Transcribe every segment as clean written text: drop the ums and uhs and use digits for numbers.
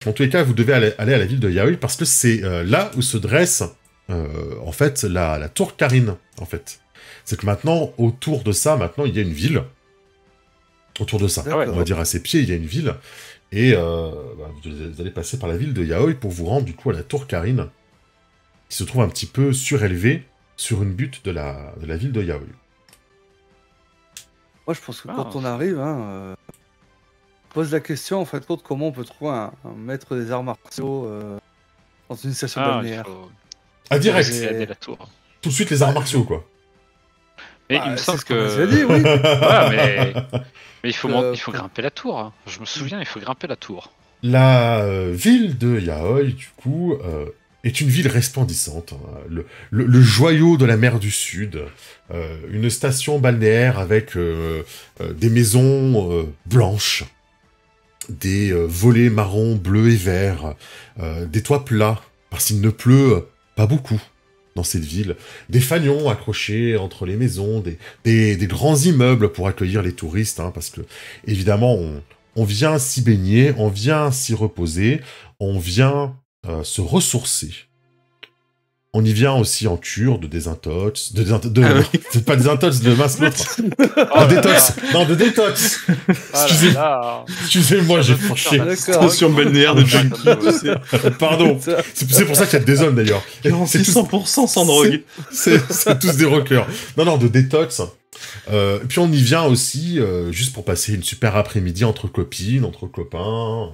En tous les cas, vous devez aller à la ville de Yaoi parce que c'est là où se dresse, en fait, la tour Karine, en fait. C'est que maintenant, autour de ça, maintenant, il y a une ville. Autour de ça, on va dire à ses pieds, il y a une ville. Et vous allez passer par la ville de Yaoi pour vous rendre, du coup, à la tour Karine, qui se trouve un petit peu surélevée sur une butte de la ville de Yaoi. Moi, je pense que quand on arrive, pose la question, en fait, compte, comment on peut trouver un maître des arts martiaux dans une station balnéaire. Ah, direct la tour. Tout de suite, les arts martiaux, quoi. Mais il me semble que... J'ai dit, oui. Voilà, mais il faut grimper la tour. Hein. Je me souviens, il faut grimper la tour. La ville de Yaoi, du coup, est une ville resplendissante. Hein. Le joyau de la mer du Sud. Une station balnéaire avec des maisons blanches. Des volets marrons, bleus et verts. Des toits plats, parce qu'il ne pleut pas beaucoup dans cette ville. Des fanions accrochés entre les maisons, des grands immeubles pour accueillir les touristes, hein, parce que, évidemment, on vient s'y baigner, on vient s'y reposer, on vient se ressourcer. On y vient aussi en cure de désintox, c'est pas désintox, de mince l'autre. De détox, non, de détox. Excusez-moi, j'ai fourché. Station balnéaire de junkie. Pardon. C'est pour ça qu'il y a des hommes d'ailleurs. C'est 100% sans drogue. C'est tous des rockers. Non, de détox. Puis on y vient aussi juste pour passer une super après-midi entre copines, entre copains,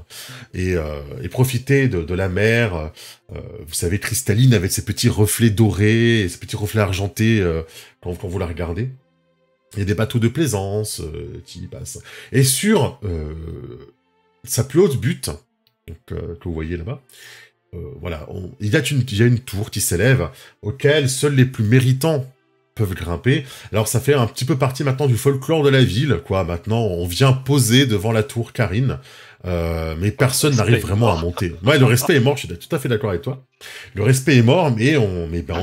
et profiter de la mer, vous savez, cristalline, avec ses petits reflets dorés, et ses petits reflets argentés quand vous la regardez. Il y a des bateaux de plaisance qui y passent. Et sur sa plus haute butte, donc, que vous voyez là-bas, voilà, il y a une tour qui s'élève, auquel seuls les plus méritants peuvent grimper. Alors ça fait un petit peu partie maintenant du folklore de la ville, quoi. Maintenant, on vient poser devant la tour Karine, mais personne n'arrive vraiment à monter. Ouais, le respect est mort, je suis tout à fait d'accord avec toi. Le respect est mort, mais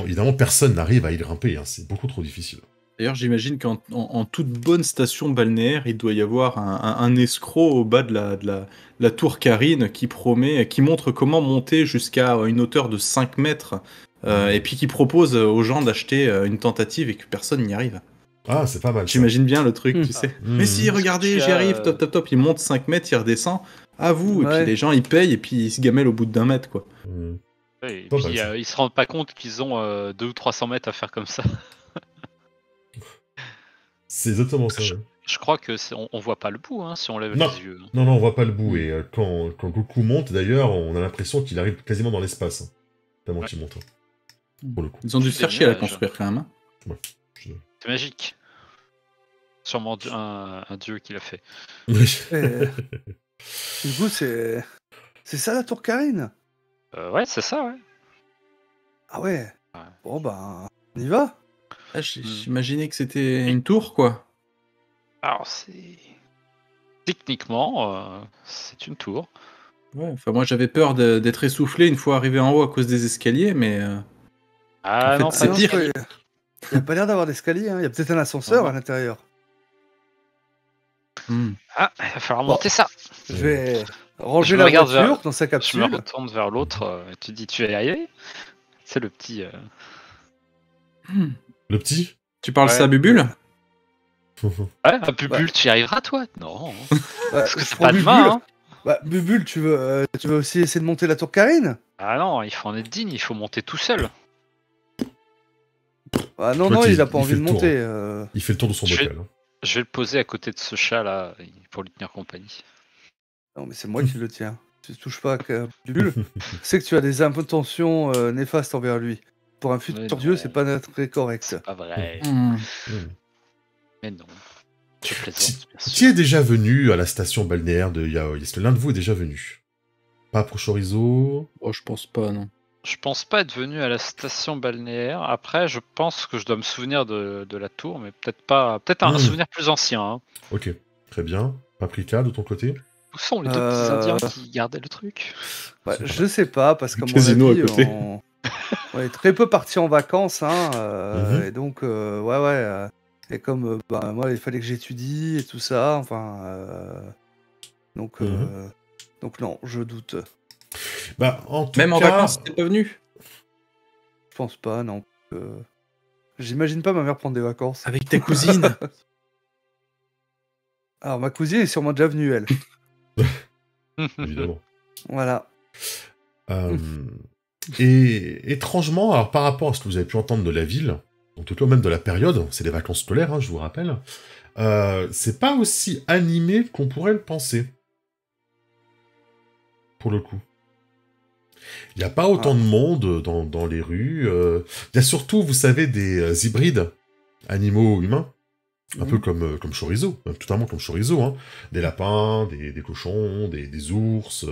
évidemment, personne n'arrive à y grimper, hein. C'est beaucoup trop difficile. D'ailleurs, j'imagine qu'en toute bonne station balnéaire, il doit y avoir un escroc au bas de la tour Karine qui montre comment monter jusqu'à une hauteur de 5 mètres, et puis qui propose aux gens d'acheter une tentative et que personne n'y arrive. Ah, c'est pas mal. J'imagine bien le truc, tu sais. Mais si, regardez, j'y arrive, top, il monte 5 mètres, il redescend, à vous, et puis les gens ils payent et puis ils se gamellent au bout d'1 mètre, quoi. Et puis ils se rendent pas compte qu'ils ont 200 ou 300 mètres à faire comme ça. C'est exactement ça. Je crois que on voit pas le bout, hein, si on lève les yeux. Non, on voit pas le bout. Et quand Goku monte, d'ailleurs, on a l'impression qu'il arrive quasiment dans l'espace. Hein, tellement qu'il monte. Pour le coup. Ils ont dû se faire chier à la construire quand même. Hein. Ouais. C'est magique. Sûrement un dieu qui l'a fait. Oui. Du coup, c'est ça la tour Karine? Ouais, c'est ça, ouais. Ah ouais. Bon, bah, on y va. Ah, j'imaginais que c'était une tour, quoi. Alors, techniquement, c'est une tour. Ouais, enfin, moi j'avais peur d'être essoufflé une fois arrivé en haut à cause des escaliers, mais. Ah non, c'est pire. Il n'y a pas l'air d'avoir d'escalier, hein. Il y a peut-être un ascenseur à l'intérieur. Ah, il va falloir monter ça. Je vais ranger la voiture dans sa capsule. Je me retourne vers l'autre, tu dis tu vas y arriver? C'est le petit... Le petit? Tu parles ça à Bubule? Ouais, à Bubule, tu y arriveras toi? Non. Parce que c'est pas demain, hein. Bah, Bubule, tu veux aussi essayer de monter la tour Karine? Ah non, il faut en être digne, il faut monter tout seul. Ah non, il a pas envie de monter. Il fait le tour de son bocal. Je vais le poser à côté de ce chat là, pour lui tenir compagnie. Non, mais c'est moi qui le tiens. Tu touches pas à Bubule. Je sais que tu as des intentions néfastes envers lui. Pour un futur dieu, c'est pas très correct. C'est pas vrai. Mais non. Je plaisante, bien sûr. Qui est déjà venu à la station balnéaire de Yaoi? Est-ce que l'un de vous est déjà venu? Pas pour Chorizo? Oh, je pense pas, non. Je pense pas être venu à la station balnéaire. Après, je pense que je dois me souvenir de la tour, mais peut-être pas. Peut-être un souvenir plus ancien. Hein. Ok, très bien. Paprika, de ton côté? Où sont les deux petits indiens qui gardaient le truc? Ouais, je sais pas, parce qu'à mon avis, on est très peu partis en vacances, hein, et donc, et comme moi, il fallait que j'étudie et tout ça, enfin, donc non, je doute. Bah, en tout Même en cas, vacances, t'es pas venu? Je pense pas, non. J'imagine pas ma mère prendre des vacances. Avec ta cousine? Alors, ma cousine est sûrement déjà venue, elle. évidemment. Voilà. Euh, et étrangement, alors par rapport à ce que vous avez pu entendre de la ville, en tout cas même de la période, c'est les vacances scolaires, hein, je vous rappelle, c'est pas aussi animé qu'on pourrait le penser. Pour le coup. Il n'y a pas autant de monde dans les rues. Il y a surtout, vous savez, des hybrides animaux-humains. Un peu comme Chorizo, totalement comme Chorizo. Hein. Des lapins, des cochons, des ours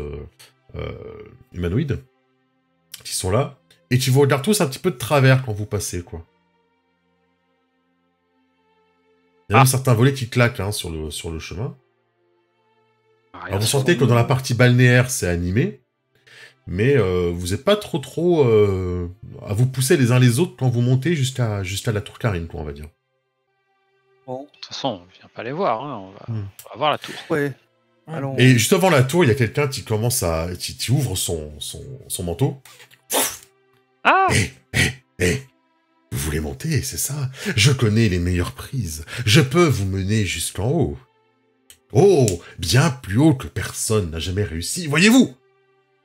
humanoïdes qui sont là. Et qui vous regardent tous un petit peu de travers quand vous passez, quoi. Il y a même certains volets qui claquent hein, sur le chemin. Alors vous sentez que dans la partie balnéaire, c'est animé. Mais vous n'êtes pas trop à vous pousser les uns les autres quand vous montez jusqu'à la tour Karine, quoi, on va dire. Bon. De toute façon, on vient pas les voir, hein. On va voir la tour. Ouais. Allons. Et juste devant la tour, il y a quelqu'un qui commence qui ouvre son manteau. Ah Vous voulez monter, c'est ça? Je connais les meilleures prises. Je peux vous mener jusqu'en haut. Oh, bien plus haut que personne n'a jamais réussi. Voyez-vous?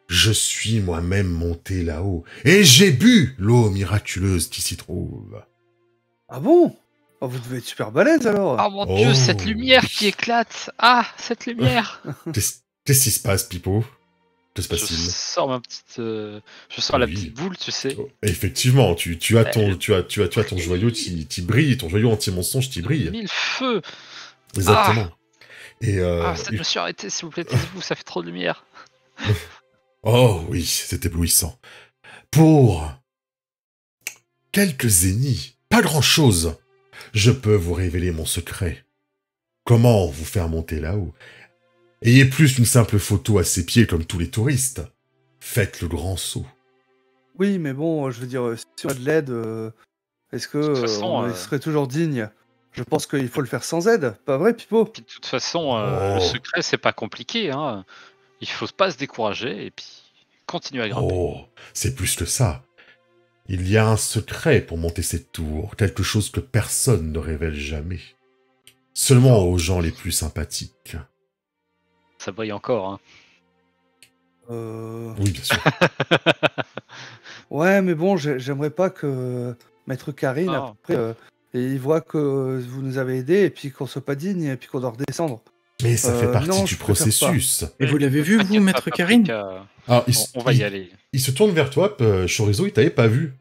Je suis moi-même monté là-haut, et j'ai bu l'eau miraculeuse qui s'y trouve. Ah bon? Oh, vous devez être super balèze alors. Oh mon dieu, cette lumière qui éclate. Ah, cette lumière. Qu'est-ce qui se passe, Pipo? Que se Je passe-t-il? sors ma petite, je sors la petite boule, tu sais. Oh, effectivement, tu as ton joyau qui brille, ton joyau anti-mensonge qui brille. Mille feux. Exactement. Et ça me suis arrêté, s'il vous plaît, taisez-vous, ça fait trop de lumière. oh oui, c'est éblouissant. Pour quelques zéniths, pas grand-chose, je peux vous révéler mon secret. Comment vous faire monter là-haut? Ayez plus qu'une simple photo à ses pieds comme tous les touristes. Faites le grand saut. Oui, mais bon, je veux dire, si on a de l'aide, est-ce que on serait toujours digne? Je pense qu'il faut le faire sans aide, pas vrai, Pipo? Puis de toute façon, le secret, c'est pas compliqué, hein. Il faut pas se décourager et puis continuer à grimper. Oh, c'est plus que ça. Il y a un secret pour monter cette tour, quelque chose que personne ne révèle jamais. Seulement aux gens les plus sympathiques. Ça brille encore, hein. Oui, bien sûr. Ouais, mais bon, j'aimerais pas que Maître Karine, après, il voit que vous nous avez aidés et puis qu'on soit pas digne et puis qu'on doit redescendre. Mais ça fait partie du processus. Et vous l'avez vu, vous, Maître Karine? Alors, on va y aller. Il se tourne vers toi, Chorizo, il t'avait pas vu,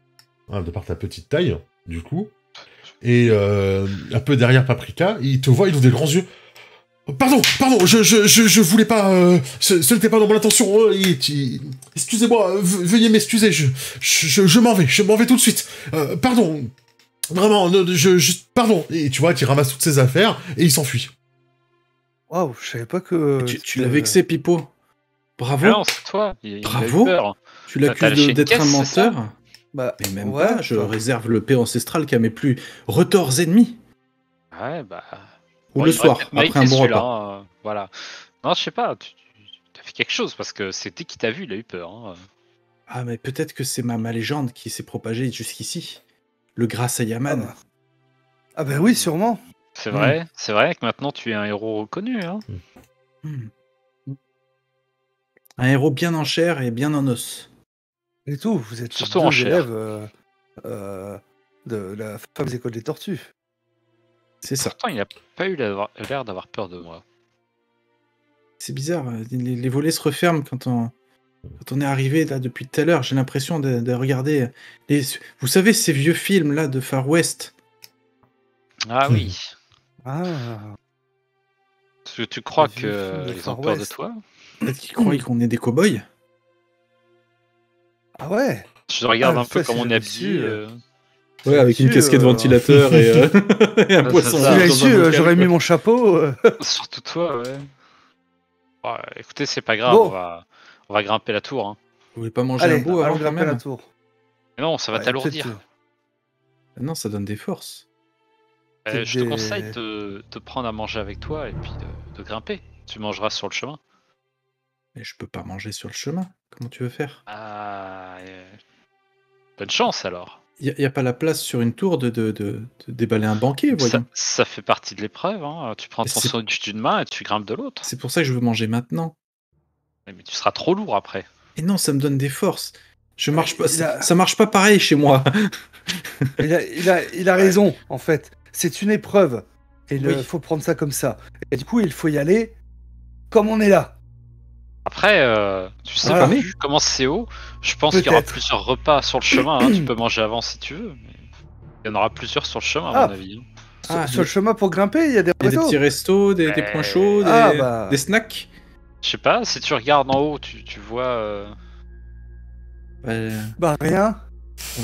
hein, de par ta petite taille, du coup. Et un peu derrière Paprika, il te voit, il ouvre des grands yeux. Pardon, je voulais pas... ce n'était pas dans mon intention. Excusez-moi, veuillez m'excuser, je m'en vais tout de suite. Pardon, vraiment, pardon. Et tu vois, il ramasse toutes ses affaires et il s'enfuit. Waouh, je savais pas que... Tu l'as vexé, Pipo. Bravo. Non, c'est toi. Bravo. Il a eu peur. Tu l'accuses d'être un menteur. Bah, mais même pas, je réserve le paix ancestral qu'à mes plus retors ennemis. Ouais, bah... Ou le soir, après un bon repas. Voilà. Non, je sais pas, tu as fait quelque chose, parce que c'est dès qu'il t'a vu, il a eu peur. Hein. Ah, mais peut-être que c'est ma légende qui s'est propagée jusqu'ici. Le grâce à Yaman. Ah bah oui, sûrement. C'est vrai que maintenant tu es un héros reconnu. Hein. Un héros bien en chair et bien en os. Et tout, vous êtes surtout en chair. Élèves de la fameuse école des tortues. C'est ça. Pourtant, il a pas eu l'air d'avoir peur de moi. C'est bizarre, les volets se referment quand on est arrivé là depuis tout à l'heure. J'ai l'impression de regarder vous savez ces vieux films là de Far West. Ah oui. Ah. Tu crois qu'ils ont peur de toi? Peut-être qu'ils croient qu'on est des cow-boys. Ah ouais. Je regarde un peu comme on est habillé. Ouais, avec une casquette ventilateur et un poisson. J'aurais mis mon chapeau. Surtout toi, ouais. Ouais, écoutez, c'est pas grave, bon. on va grimper la tour. Hein. Vous voulez pas manger un bout avant quand même? La tour. Mais non, ça va t'alourdir. Non, ça donne des forces. Je te conseille de prendre à manger avec toi et puis de grimper. Tu mangeras sur le chemin. Mais je peux pas manger sur le chemin. Comment tu veux faire? Ah, bonne chance alors. Y a pas la place sur une tour de déballer un banquet, voyons. Ça fait partie de l'épreuve. Hein. Tu prends ton sandwich d'une main et tu grimpes de l'autre. C'est pour ça que je veux manger maintenant. Mais tu seras trop lourd après. Et non, ça me donne des forces. Je marche pas. Ça marche pas pareil chez moi. Il a raison, en fait. C'est une épreuve. Et il faut prendre ça comme ça. Et du coup, il faut y aller comme on est là. Après, tu sais pas comment c'est haut. Je pense qu'il y aura plusieurs repas sur le chemin. Hein. Tu peux manger avant si tu veux. Mais il y en aura plusieurs sur le chemin, à mon avis. Sur le chemin pour grimper, il y a des restos. Il y a des petits restos, des points chauds, des snacks. Je sais pas, si tu regardes en haut, tu vois... Bah rien.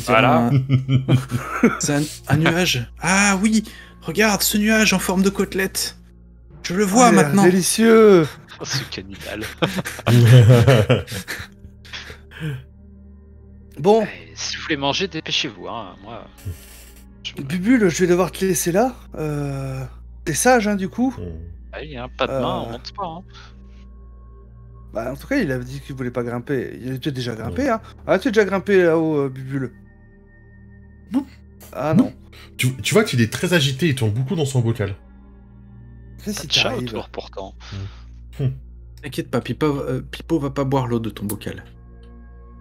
Voilà. C'est un nuage. Ah oui, regarde ce nuage en forme de côtelette. Je le vois maintenant. Délicieux. Oh, ce cannibale. Bon. Si vous voulez manger, dépêchez-vous. Hein. Moi. Bubule, je vais devoir te laisser là. T'es sage, hein, du coup. Oui, hein, pas de main, on monte pas. Hein. Bah, en tout cas, il avait dit qu'il voulait pas grimper. Il était déjà grimpé, hein. Ah, tu es déjà grimpé là-haut, Bubule. Ah non. Tu vois qu'il est très agité, il tourne beaucoup dans son bocal. Qu'est-ce qui t'arrive autour, pourtant. T'inquiète pas, Pipo va pas boire l'eau de ton bocal.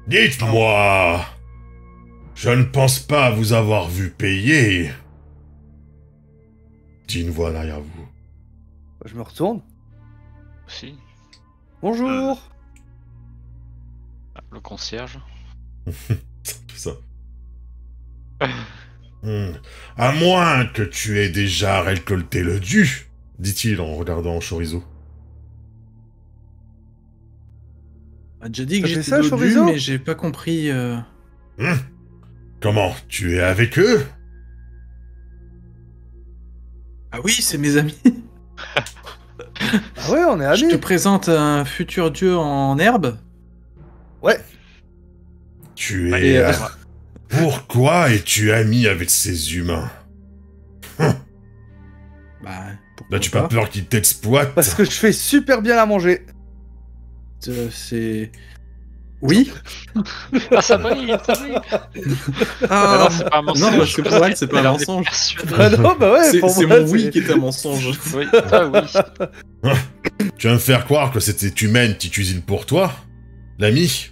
Dites-moi, je ne pense pas vous avoir vu payer. Dit une voix derrière vous. Je me retourne. Si. Bonjour. Le concierge. C'est ça. À moins que tu aies déjà récolté le dû, dit-il en regardant Chorizo. On m'a déjà dit que j'étais ça, dû, mais j'ai pas compris. Comment, tu es avec eux? Ah oui, c'est mes amis. Ah ouais, on est amis. Je te présente un futur dieu en herbe. Ouais. Tu es... Pourquoi es-tu ami avec ces humains? N'as-tu pas peur qu'ils t'exploitent? Parce que je fais super bien à manger. C'est... Oui. Ah, ça brille, ça brille. Ah, c'est pas un mensonge. Non, parce que pour elle, c'est pas un mensonge. Ah non, bah ouais, c'est mon oui qui est un mensonge. Oui, ah oui. Tu vas me faire croire que c'était humaine qui cuisine pour toi? L'ami?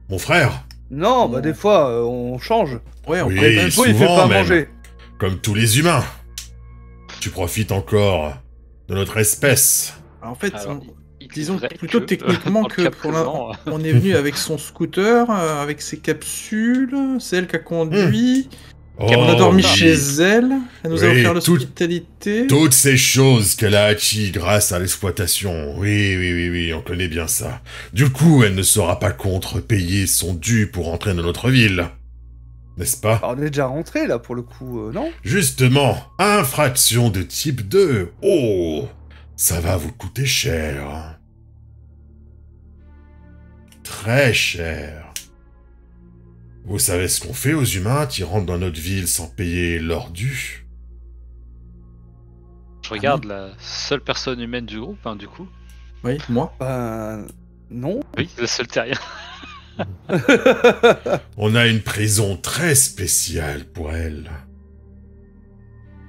Mon frère? Non, bah des fois, on change. Ouais, oui, il fait pas manger. Comme tous les humains. Tu profites de notre espèce. En fait, disons plutôt techniquement que pour on est venu avec son scooter, avec ses capsules, c'est elle qui a conduit, on a dormi chez elle nous a offert l'hospitalité. Toutes ces choses qu'elle a acquis grâce à l'exploitation, oui, on connaît bien ça. Du coup, elle ne sera pas contre payer son dû pour rentrer dans notre ville. N'est-ce pas? Alors, on est déjà rentré là pour le coup, non? Justement, infraction de type 2. Oh, ça va vous coûter cher. Très cher. Vous savez ce qu'on fait aux humains qui rentrent dans notre ville sans payer leur dû? Je regarde la seule personne humaine du groupe, hein, du coup. Oui, moi. Non. Oui, le seul terrien. On a une prison très spéciale pour elle.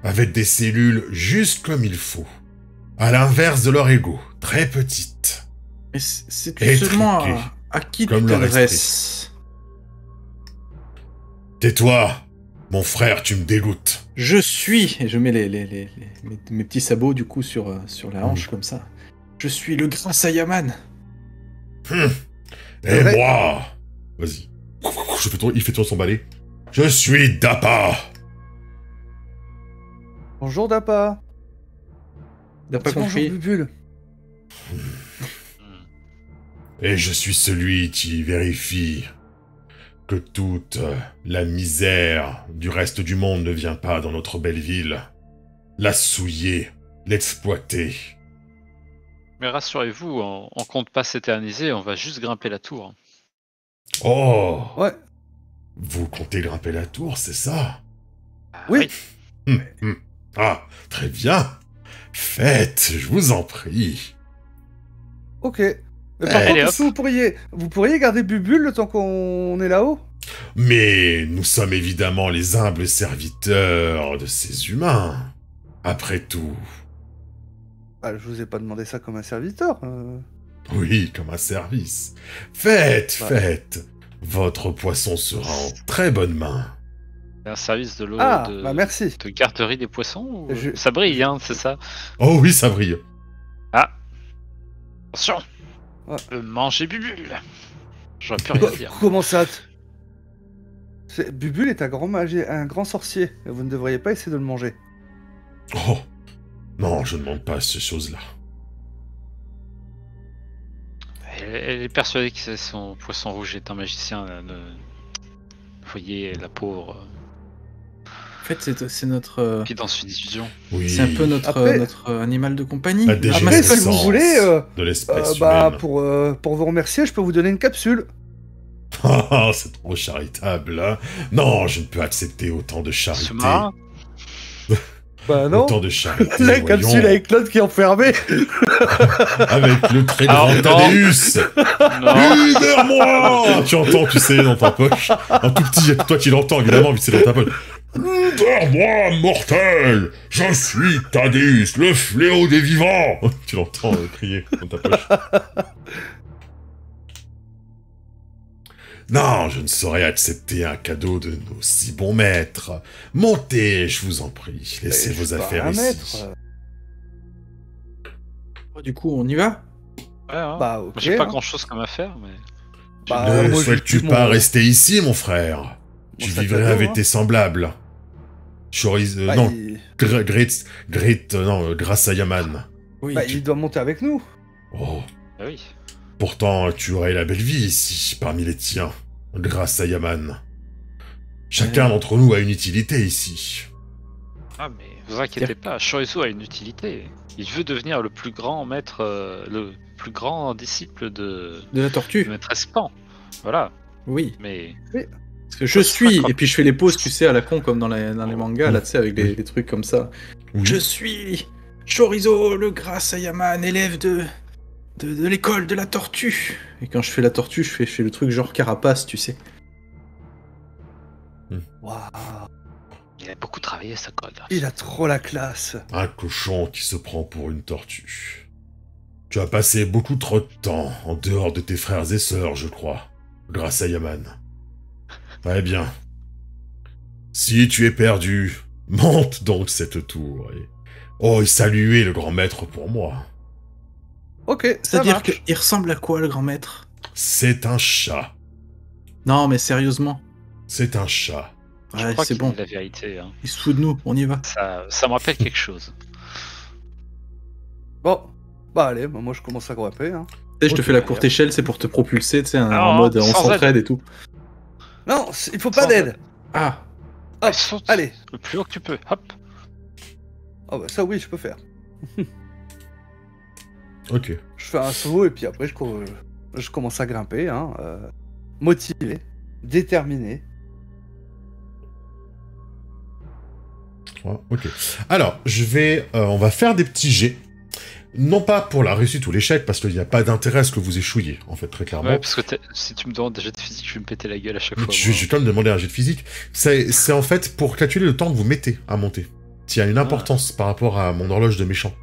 Avec des cellules juste comme il faut. À l'inverse de leur ego, très petites. Mais c'est seulement à qui tu t'adresses? Tais-toi, mon frère, tu me dégoûtes. Je suis, et je mets mes petits sabots du coup sur la hanche comme ça. Je suis le grand Saiyaman. Et moi, vas-y. Il fait tourner son balai. Je suis Dappa. Bonjour Dappa. Dappa compris. Bubule. Et je suis celui qui vérifie que toute la misère du reste du monde ne vient pas dans notre belle ville. La souiller, l'exploiter. Mais rassurez-vous, on compte pas s'éterniser, on va juste grimper la tour. Oh! Ouais. Vous comptez grimper la tour, c'est ça? Oui. Ah, très bien. Faites, je vous en prie. Ok. Par contre, est-ce que vous pourriez garder Bubule le temps qu'on est là-haut? Mais nous sommes évidemment les humbles serviteurs de ces humains. Après tout. Ah, je vous ai pas demandé ça comme un serviteur. Oui, comme un service. Faites. Votre poisson sera en très bonne main. Un service de l'eau merci. de garderie des poissons ou... Ça brille, hein, c'est ça? Oh oui, ça brille. Ah. Attention. Manger Bubule. J'aurais pu rien dire. Comment ça Bubule est un grand sorcier. Vous ne devriez pas essayer de le manger. Oh. Non, je ne demande pas ces choses-là. Elle est persuadée que son poisson rouge est un magicien. Vous voyez, la pauvre... En fait, c'est notre... Qui est dans une diffusion. Oui. C'est un peu notre animal de compagnie. Après, si vous voulez, de l'espèce humaine. Pour vous remercier, je peux vous donner une capsule. Ah, c'est trop charitable, hein. Non, je ne peux accepter autant de charité. Bah non. Autant de charité. La capsule avec Claude qui est enfermé. Avec le très grand Thaddeus. Vers moi. Tu entends, tu sais, dans ta poche. Un tout petit, toi qui l'entends, évidemment, vu que c'est dans ta poche. Vers moi, mortel. Je suis Thaddeus, le fléau des vivants. Tu l'entends crier dans ta poche. Non, je ne saurais accepter un cadeau de nos si bons maîtres. Montez, je vous en prie. Laissez vos affaires ici. Du coup, on y va? Ouais, hein. Bah, ok. J'ai pas grand-chose comme affaire, mais... Ne souhaites-tu pas rester ici, mon frère? Tu vivrais avec tes semblables. Grâce à Yaman. Oui, il doit monter avec nous. Oh. Ah oui. Pourtant, tu aurais la belle vie ici, parmi les tiens, grâce à Yaman. Chacun d'entre nous a une utilité ici. Ah, mais vous inquiétez pas, Chorizo a une utilité. Il veut devenir le plus grand maître, le plus grand disciple de la tortue. De maîtresse Pan. Voilà. Oui. Mais... Parce que je suis, et puis je fais les poses, tu sais, à la con, comme dans les mangas, là, tu sais, avec les trucs comme ça. Oui. Je suis Chorizo, le grâce à Yaman, élève de l'école de la tortue. Et quand je fais la tortue, je fais le truc genre carapace, tu sais. Waouh. Il a beaucoup travaillé sa code. Il a trop la classe. Un cochon qui se prend pour une tortue. Tu as passé beaucoup trop de temps en dehors de tes frères et sœurs, je crois, grâce à Yaman. Eh bien, si tu es perdu, monte donc cette tour et saluez le grand maître pour moi. Ok, c'est-à-dire qu'il ressemble à quoi, le grand maître? C'est un chat. Non, mais sérieusement. C'est un chat. Je crois c'est bon. La vérité. Hein. Il se fout de nous, on y va. Ça me rappelle quelque chose. Bon, bah allez, moi je commence à grimper. Hein. Tu sais, je te fais la courte échelle, c'est pour te propulser, tu sais, en mode on s'entraide et tout. Non, il faut pas d'aide. Ah. Hop, allez. Le plus haut que tu peux, hop. Oh bah ça oui, je peux faire. Ok. Je fais un saut et puis après je commence à grimper, hein, motivé, déterminé. Ok. Alors, on va faire des petits jets. Non pas pour la réussite ou l'échec, parce qu'il n'y a pas d'intérêt à ce que vous échouiez, en fait, très clairement. Ouais, parce que si tu me demandes un jet de physique, je vais me péter la gueule à chaque fois. Je vais quand même demander un jet de physique. C'est en fait pour calculer le temps que vous mettez à monter. S'il y a une importance par rapport à mon horloge de méchant.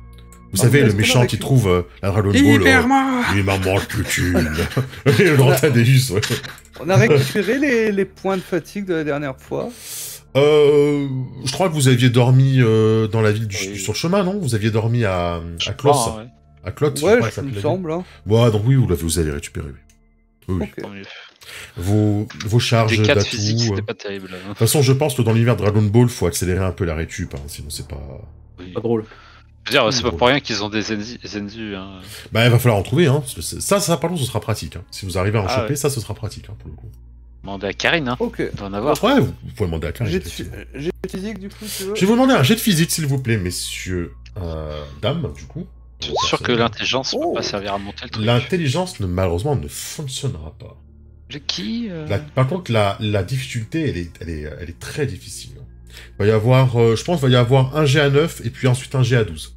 Vous savez, le méchant qui trouve la Dragon Ball... Il m'en manque plus qu'une. Et le grand Thaddeus, ouais. On a récupéré les points de fatigue de la dernière fois. Je crois que vous aviez dormi dans la ville sur le chemin, non? Vous aviez dormi à Clos. Ouais. À Clot, ouais, il me semble. Hein. Ouais, donc oui, vous allez récupérer. Oui. Okay. Vos charges d'atouts. C'était pas terrible. De toute façon, je pense que dans l'univers Dragon Ball, faut accélérer un peu la récup, hein, sinon c'est pas... Oui. Pas drôle. Je veux dire, c'est pas pour rien qu'ils ont des Zenzu. Hein. Bah, il va falloir en trouver, hein. Ça, par contre, ce sera pratique. Hein. Si vous arrivez à en choper, ça, ce sera pratique, hein, pour le coup. Demandez à Karine, hein. Ok. On doit en avoir. Ouais, vous pouvez demander à Karine. Jet de physique, du coup, tu veux? Je vais vous demander un jet de physique, s'il vous plaît, messieurs. Dames, du coup. Je suis sûr que l'intelligence ne peut pas servir à monter le truc. L'intelligence, malheureusement, ne fonctionnera pas. Qui Par contre, la difficulté, elle est très difficile. Il va y avoir, je pense, un G à 9 et puis ensuite un G à 12.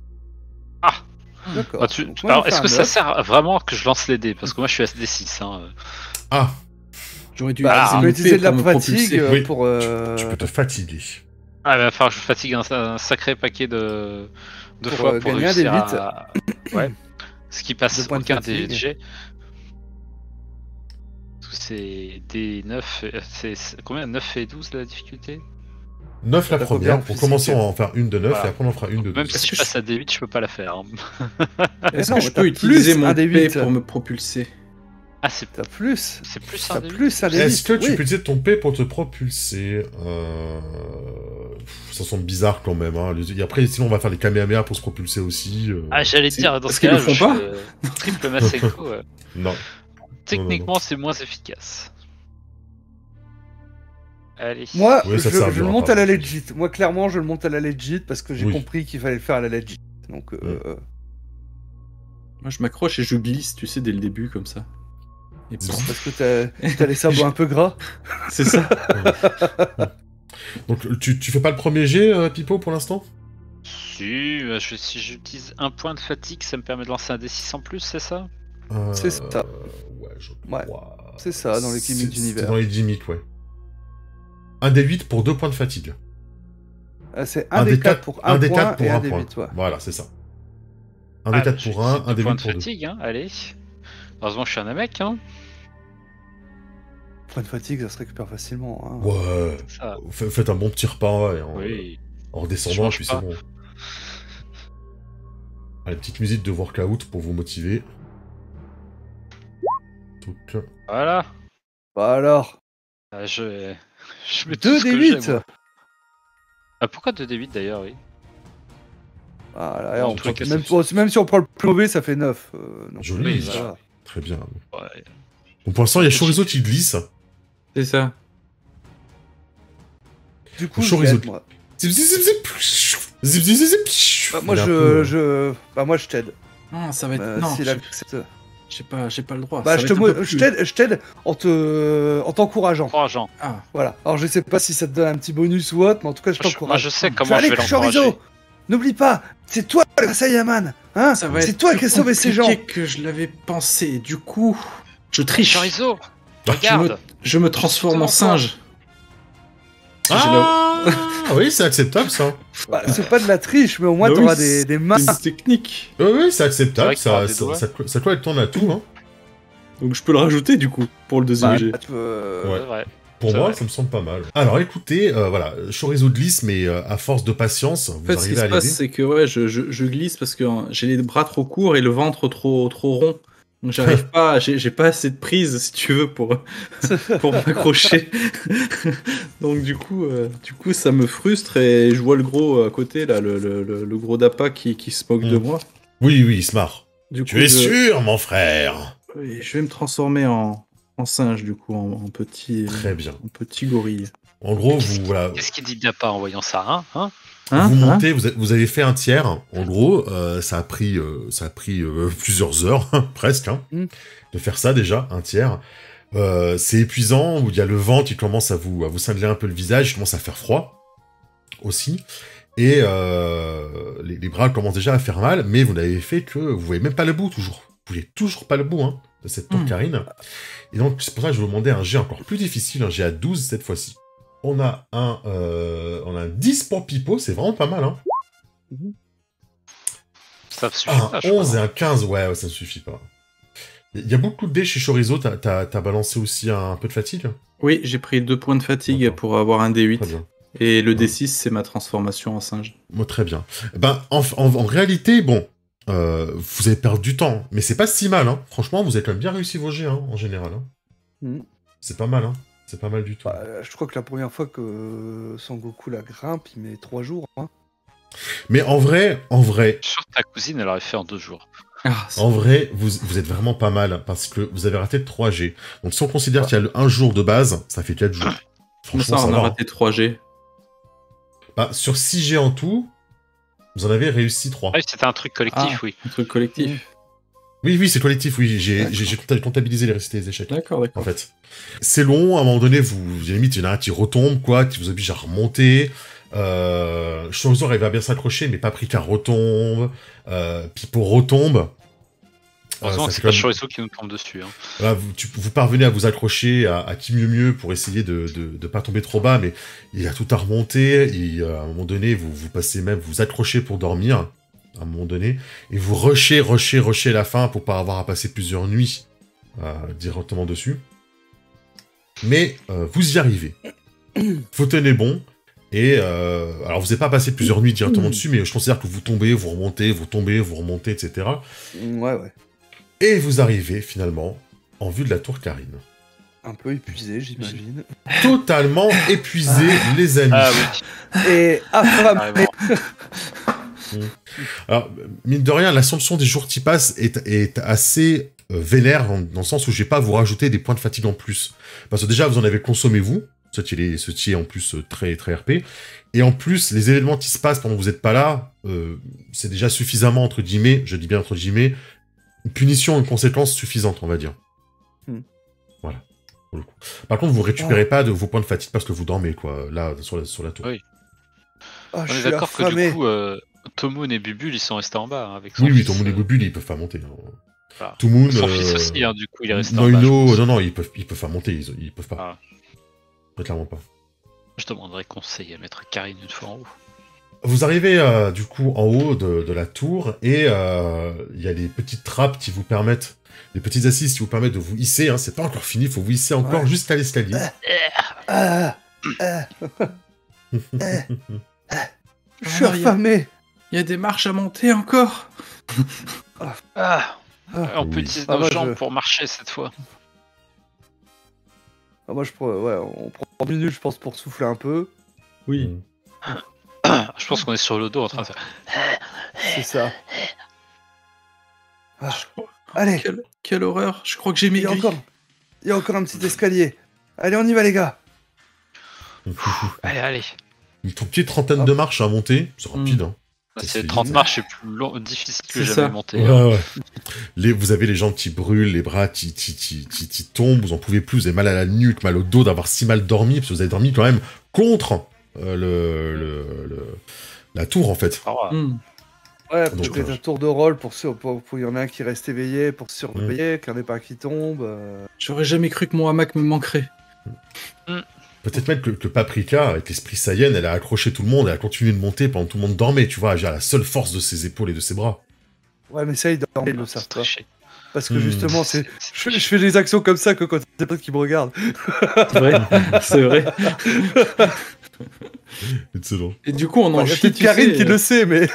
Ah. D'accord. Alors, est-ce que ça sert vraiment que je lance les dés? Parce que moi, je suis à D6. Hein. Ah. J'aurais dû utiliser de la fatigue oui. pour... Tu peux te fatiguer. Ah, il va falloir que je fatigue un sacré paquet de fois pour gagner réussir un des à... Ouais. Ce qui passe aucun DG. C'est des 9... C'est combien? 9 et 12 la difficulté? 9 la première, pour commencer on va en faire une de 9 et après on en fera une de 12. Même si je passe à D8, je peux pas la faire. Hein. Est-ce que je peux utiliser mon P pour me propulser? Ah, c'est plus. C'est plus un un D8. D8. Est-ce que tu peux utiliser ton P pour te propulser Ça semble bizarre quand même. Hein. Et après, sinon on va faire les Kamehameha pour se propulser aussi. Ah, j'allais dire, dans Parce ce cas-là, qu'ils le font pas triple Masenko. Non. Techniquement, c'est moins efficace. Allez. Moi, oui, je le monte à la legit. Moi, clairement, je le monte à la legit parce que j'ai compris qu'il fallait le faire à la legit. Donc, moi, je m'accroche et je glisse, tu sais, dès le début, comme ça. Et parce que t'as les sabots un peu gras. C'est ça. Donc, tu fais pas le premier jet, Pipo, pour l'instant? Si j'utilise un point de fatigue, ça me permet de lancer un D6 en plus, c'est ça? C'est ça. Ouais, je ouais. crois. C'est ça, dans les gimmicks d'univers. C'est dans les gimmicks, ouais. Un D8 pour 2 points de fatigue. C'est un D4 pour un point pour et un un point. D8, ouais. Voilà, c'est ça. Un D4 pour un D8 point de pour fatigue, hein, allez. Heureusement, je suis un mec, hein. Point de fatigue, ça se récupère facilement. Hein. Ouais. Ça. Faites un bon petit repas et en redescendant, puis c'est bon. Allez, petite musique de workout pour vous motiver. Voilà. Bah alors. Je mets 2 D8. Ah, pourquoi 2 D8 d'ailleurs, oui. Ah, là, même si on prend le plus mauvais, ça fait 9. Joli, ça. Très bien. Ouais. Bon, pour l'instant, il y a Chorizo qui glisse. C'est ça. Du coup, Chorizo. moi. Moi, je t'aide. Non, ça va être... non, j'ai pas le droit. Bah, je t'aide en t'encourageant. Ah. Voilà. Alors, je sais pas si ça te donne un petit bonus ou autre, mais en tout cas, je t'encourage. Moi, je sais comment je vais l'encourager. N'oublie pas, c'est toi le Saiyaman, hein. C'est toi qui as sauvé ces gens. Que je l'avais pensé. Du coup, je triche. Chorizo, regarde. Je me transforme en singe. Ah oui, c'est acceptable ça. Bah, c'est pas de la triche, mais au moins t'auras des mains. C'est une technique. Oui, c'est acceptable. Ça colle avec ton atout. Hein. Donc je peux le rajouter du coup pour le deuxième jet. Ouais. Pour moi, ça me semble pas mal. Alors écoutez, voilà, Chorizo glisse, mais à force de patience, vous arrivez à l'aider. Ce qui se passe, c'est que je glisse parce que j'ai les bras trop courts et le ventre trop rond. Donc j'arrive pas, j'ai pas assez de prise, si tu veux, pour m'accrocher. Donc du coup, ça me frustre et je vois le gros à côté, là, le gros Dappa qui se moque de moi. Oui, il se marre. Tu es sûr, mon frère? Oui, je vais me transformer en singe, du coup, en petit... Très bien. En petit gorille. En gros, voilà... Qu'est-ce qu'il dit Dappa en voyant ça, hein vous montez, vous avez fait un tiers. En gros, ça a pris plusieurs heures, presque, de faire ça déjà, un tiers. C'est épuisant, où il y a le vent qui commence à vous cingler un peu le visage, il commence à faire froid aussi. Et les bras commencent déjà à faire mal, mais vous n'avez fait que... Vous voyez même pas le bout, toujours. Vous voyez toujours pas le bout, de cette tour Karine. Et donc, c'est pour ça que je vais vous demander un jet encore plus difficile, un jet à 12 cette fois-ci. On a un 10 pour Pipo, c'est vraiment pas mal, Ça suffit pas, un 11 et un 15, ouais, ça ne suffit pas. Il y a beaucoup de dés chez Chorizo, t'as balancé aussi un peu de fatigue? Oui, j'ai pris 2 points de fatigue pour avoir un D8. Et le D6, c'est ma transformation en singe. Très bien. Ben, en réalité, bon, vous avez perdu du temps, mais c'est pas si mal, Franchement, vous avez quand même bien réussi vos jets, en général. C'est pas mal, C'est pas mal du tout. Je crois que la première fois que Sangoku la grimpe, il met 3 jours. Mais en vrai... Je suis sûr que ta cousine, elle aurait fait en 2 jours. En vrai, vous êtes vraiment pas mal, parce que vous avez raté 3 G. Donc si on considère qu'il y a un jour de base, ça fait 4 jours. Franchement, ça, on a raté 3 G. Sur 6 G en tout, vous en avez réussi 3. Oui, c'était un truc collectif, oui. Un truc collectif. Oui, c'est collectif, oui. J'ai comptabilisé les récités des échecs. D'accord. En fait. C'est long, à un moment donné, limite, il y en a un qui retombe, qui vous oblige à remonter. Chorizo arrive à bien s'accrocher, mais Paprika retombe. Pipo retombe. Heureusement que c'est pas Chorizo qui nous tombe dessus. Hein. Voilà, vous parvenez à vous accrocher à qui mieux pour essayer de pas tomber trop bas, mais il a tout à remonter. Et à un moment donné, vous passez même, vous accrochez pour dormir, à un moment donné, et vous rushez la fin pour pas avoir à passer plusieurs nuits directement dessus. Mais vous y arrivez. Vous tenez bon. Et alors vous n'avez pas passé plusieurs nuits directement dessus, mais je considère que vous tombez, vous remontez, vous tombez, vous remontez, etc. Ouais. Et vous arrivez finalement en vue de la tour Karine. Un peu épuisé, j'imagine. Totalement épuisé, les amis. Ah oui. Et affamé. Alors, mine de rien, l'ascension des jours qui passent est assez vénère dans le sens où je vais pas vous rajouter des points de fatigue en plus. Parce que déjà, vous en avez consommé vous, ce qui est en plus très, très RP. Et en plus, les événements qui se passent pendant que vous n'êtes pas là, c'est déjà suffisamment, entre guillemets, je dis bien entre guillemets, une punition, une conséquence suffisante, on va dire. Voilà. Pour le coup. Par contre, vous récupérez pas de vos points de fatigue parce que vous dormez, quoi, là, sur la tour. Oui. On est d'accord que du coup, Tomoun et Bubule, ils sont restés en bas. Hein, avec son oui, Tomoun et Bubule, ils peuvent pas monter. Voilà. Tomoun... Son fils aussi, hein, du coup, il est resté en bas. Non, ils peuvent pas monter, ils peuvent pas. Clairement pas. Je demanderais conseil à mettre Karine une fois en haut. Vous arrivez du coup en haut de la tour et il y a des petites trappes qui vous permettent, des petites assises qui vous permettent de vous hisser. Hein, c'est pas encore fini, il faut vous hisser encore jusqu'à l'escalier. Je suis affamé. Il y a des marches à monter encore. On peut utiliser nos jambes pour marcher cette fois. Moi, on prend 10 minutes, je pense, pour souffler un peu. Oui. Je pense qu'on est sur le dos en train de faire. C'est ça. Allez. Quelle horreur. Je crois que j'ai maigri. Il y a encore un petit escalier. Allez, on y va, les gars. Allez. Une petite trentaine de marches à monter, c'est rapide. Hein. C'est 30 marches, c'est plus difficile que jamais monter. Ouais. Vous avez les jambes qui brûlent, les bras qui tombent, vous en pouvez plus, vous avez mal à la nuque, mal au dos d'avoir si mal dormi, parce que vous avez dormi quand même contre la tour en fait. Ouais, peut-être un tour de rôle pour il y en a un qui reste éveillé pour surveiller, qu'il n'y en ait pas qui tombe. J'aurais jamais cru que mon hamac me manquerait. Peut-être même que Paprika, avec l'esprit Saiyan, elle a accroché tout le monde, elle a continué de monter pendant que tout le monde dormait, tu vois, elle a la seule force de ses épaules et de ses bras. Ouais, mais ça, ils dorment, ils le savent pas. Parce que justement, je fais des actions comme ça que quand c'est pas qui me regarde. C'est vrai. Excellent. Et du coup, on en chie. Il y a peut-être Karine qui le sait, mais.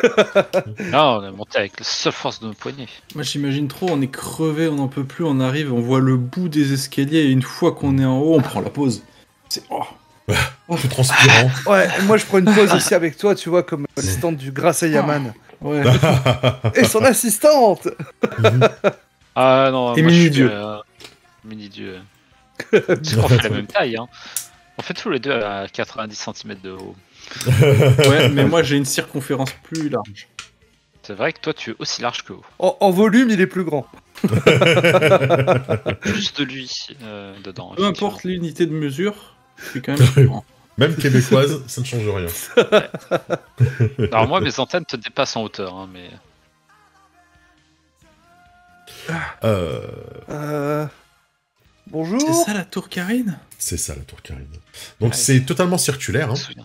Non, on est monté avec la seule force de nos poignets. Moi, j'imagine trop, on est crevé, on n'en peut plus, on arrive, on voit le bout des escaliers, et une fois qu'on est en haut, on prend la pause. C'est. Tout transpirant. Ouais, moi je prends une pause aussi avec toi, tu vois, comme l'assistante du Grâce à Yaman. Ouais. Et son assistante. Ah non, et moi mini-dieu. Mini-dieu. On fait la même taille, hein. On fait tous les deux à 90 cm de haut. Ouais, mais moi j'ai une circonférence plus large. C'est vrai que toi tu es aussi large que haut. En volume, il est plus grand. Plus de lui dedans. Peu importe l'unité de mesure, c'est quand même plus grand. Même québécoise, ça ne change rien. Alors moi mes antennes te dépassent en hauteur, hein, mais... Bonjour. C'est ça la tour Karine ? C'est ça la tour Karine. Donc c'est totalement circulaire, hein.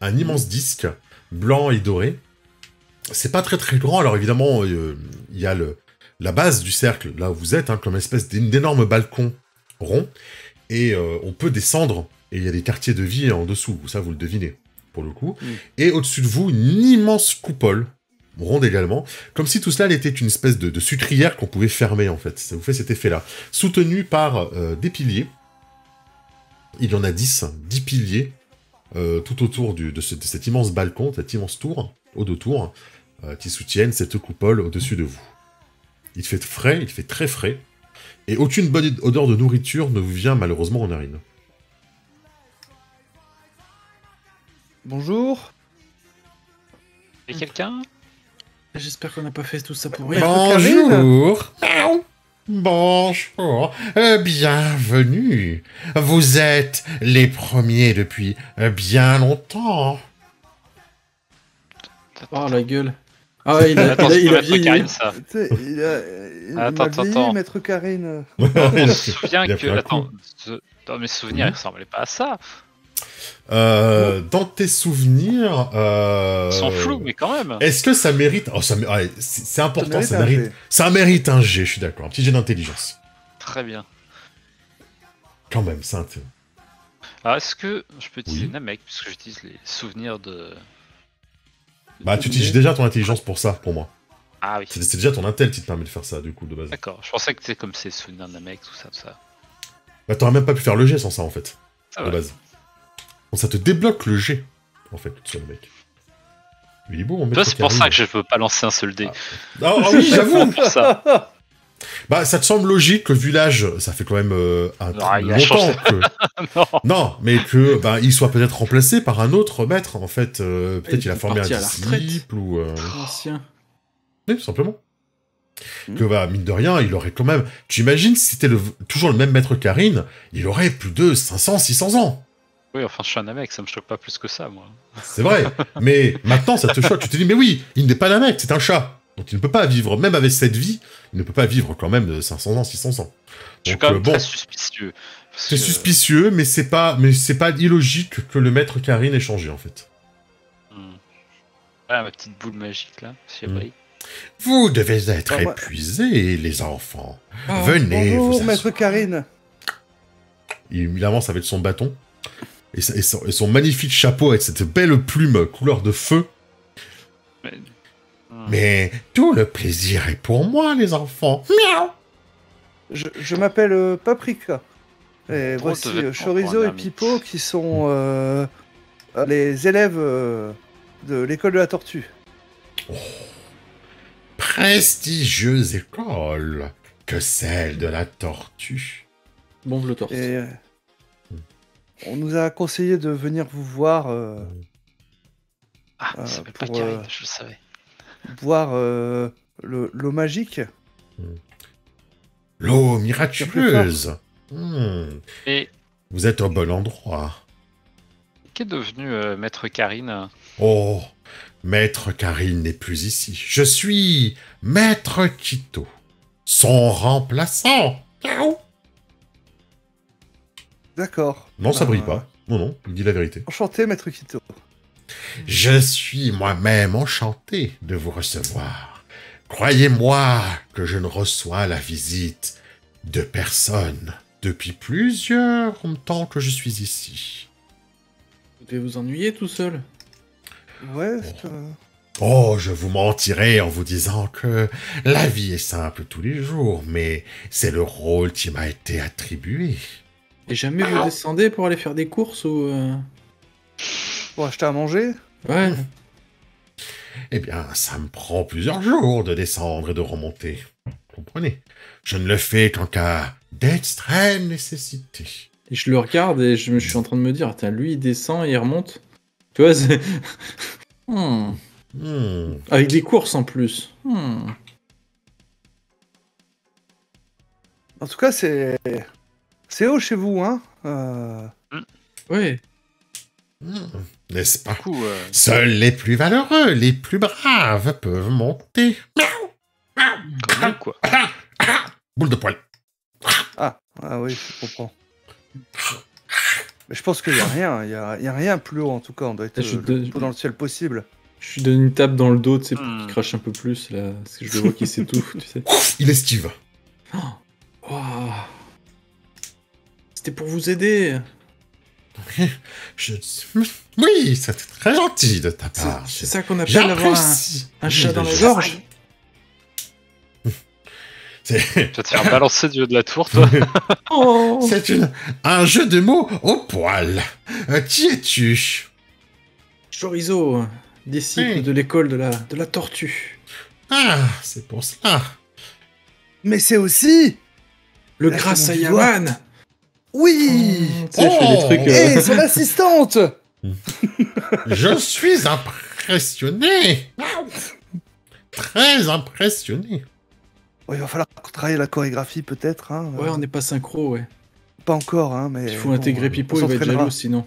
Un immense disque blanc et doré. C'est pas très très grand, alors évidemment il y a la base du cercle, là où vous êtes, hein, comme une espèce d'énorme balcon rond, et on peut descendre, et il y a des quartiers de vie en dessous, ça vous le devinez, pour le coup. Et au-dessus de vous, une immense coupole, ronde également, comme si tout cela était une espèce de sucrière qu'on pouvait fermer, en fait. Ça vous fait cet effet-là. Soutenu par des piliers. Il y en a 10 piliers, tout autour de cet immense balcon, cette immense tour, aux deux tours, qui soutiennent cette coupole au-dessus de vous. Il fait frais, il fait très frais, et aucune bonne odeur de nourriture ne vous vient malheureusement en narine. Bonjour. Et quelqu'un ? J'espère qu'on n'a pas fait tout ça pour rien. Bonjour. Bonjour. Bienvenue. Vous êtes les premiers depuis bien longtemps. Oh la gueule. Ah ouais, il a vieilli. Karine, ça. Il Attends. Maître Karine. On se souvient que... Attends, dans mes souvenirs, il ressemblait pas à ça. Dans tes souvenirs... Ils sont flous, mais quand même. Est-ce que ça mérite... Oh, c'est important, ça mérite un G, je suis d'accord. Un petit G d'intelligence. Très bien. Quand même, c'est intéressant. Alors, est-ce que je peux utiliser Namek, puisque j'utilise les souvenirs de... Bah, tu utilises déjà ton intelligence pour ça, pour moi. Ah oui. C'est déjà ton intel qui te permet de faire ça, du coup, de base. D'accord, je pensais que c'était comme ces souvenirs de Namek, tout ça. Bah, t'aurais même pas pu faire le G sans ça, en fait. Ah, de base. Donc, ça te débloque le G, en fait, sur le mec. Il est beau, on met. C'est pour ça que je peux pas lancer un seul dé. Ah oui, j'avoue. Pour ça. Bah, ça te semble logique que vu l'âge, ça fait quand même longtemps que... non, mais que il soit peut-être remplacé par un autre maître, en fait. Peut-être qu'il a formé un disciple ou... Ancien. Oui, tout simplement. Que, mine de rien, il aurait quand même... Tu imagines si c'était toujours le même maître Karine, il aurait plus de 500, 600 ans. Oui, enfin, je suis un Namek, ça me choque pas plus que ça, moi. C'est vrai, mais maintenant, ça te choque. Tu te dis, mais oui, il n'est pas Namek, c'est un chat. Donc il ne peut pas vivre, même avec cette vie, il ne peut pas vivre quand même de 500 ans, 600 ans. Je suis quand même très suspicieux. C'est suspicieux, mais c'est pas illogique que le maître Karine ait changé, en fait. Ah, ma petite boule magique, là, si elle brille. Vous devez être épuisés, les enfants. Venez, bonjour, maître Karine. Il avance avec son bâton, et son magnifique chapeau avec cette belle plume couleur de feu. Mais tout le plaisir est pour moi, les enfants. Miaou. Je m'appelle Paprika. Et voici Chorizo et Pipo qui sont les élèves de l'école de la tortue. Oh, prestigieuse école que celle de la tortue. Bon, le torse. Et on nous a conseillé de venir vous voir. Ça s'appelle pas Karine, je le savais. Voir l'eau magique. L'eau miraculeuse. Et vous êtes au bon endroit. Qu'est devenu Maître Karine? Oh, Maître Karine n'est plus ici. Je suis Maître Quito, son remplaçant. D'accord. Non, ça brille pas. Non, il dit la vérité. Enchanté, Maître Quito. Je suis moi-même enchanté de vous recevoir. Croyez-moi que je ne reçois la visite de personne depuis plusieurs temps que je suis ici. Vous devez vous ennuyer tout seul. Ouais, Oh, je vous mentirais en vous disant que la vie est simple tous les jours, mais c'est le rôle qui m'a été attribué. Et jamais vous descendez pour aller faire des courses ou... Pour acheter à manger? Ouais. Eh bien, ça me prend plusieurs jours de descendre et de remonter. Comprenez? Je ne le fais qu'en cas d'extrême nécessité. Et je le regarde et je suis en train de me dire, tiens, lui il descend et il remonte. Tu vois, c'est... Avec des courses en plus. En tout cas, c'est haut chez vous, hein. Ouais. N'est-ce pas? Seuls les plus valeureux, les plus braves peuvent monter. Comme nous, quoi. Boule de poil. Ah oui, je comprends. Mais je pense qu'il n'y a rien, il y a rien plus haut en tout cas, on doit être le dans le ciel possible. Je lui donne une tape dans le dos, tu sais, pour qu'il crache un peu plus, là, parce que je le vois qu'il s'étouffe, tu sais. Il esquive. Oh. C'était pour vous aider. Oui, c'est très gentil de ta part. C'est ça qu'on appelle avoir un chat dans la gorge. Tu vas te faire balancer du haut de la tour, toi. C'est un jeu de mots au poil. Qui es-tu? Chorizo, disciple de l'école de la tortue. Ah, c'est pour cela. Mais c'est aussi le Grâce à Yaman. Oui. Et son assistante. Je suis impressionné. Très impressionné. Il va falloir travailler la chorégraphie peut-être. Hein, ouais, on n'est pas synchro, ouais. Pas encore, hein, mais... Il faut intégrer Pipo, il va être jaloux sinon.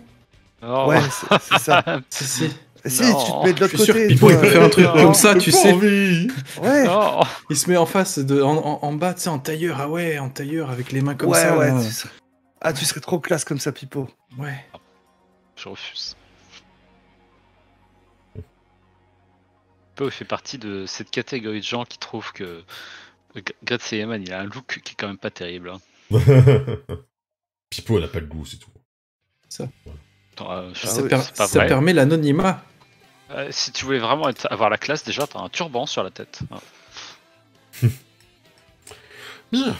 Oh. Ouais, c'est ça. Si. Si, tu te mets de l'autre Je suis sûr côté. qu'il peut faire un truc Non, comme ça, tu sais. Ouais. Non. Il se met en face, en bas, tu sais, en tailleur. Ah ouais, en tailleur, avec les mains comme Ouais, ça. ouais. là. Tu serais trop classe comme ça, Pipo. Ouais. Je refuse. Pipo fait partie de cette catégorie de gens qui trouvent que Gret Seyman, il a un look qui est quand même pas terrible. Hein. Pipo, elle a pas de goût, c'est tout. Ça. Attends, Ça permet l'anonymat. Si tu voulais vraiment avoir la classe, déjà, t'as un turban sur la tête. Hein. Bien.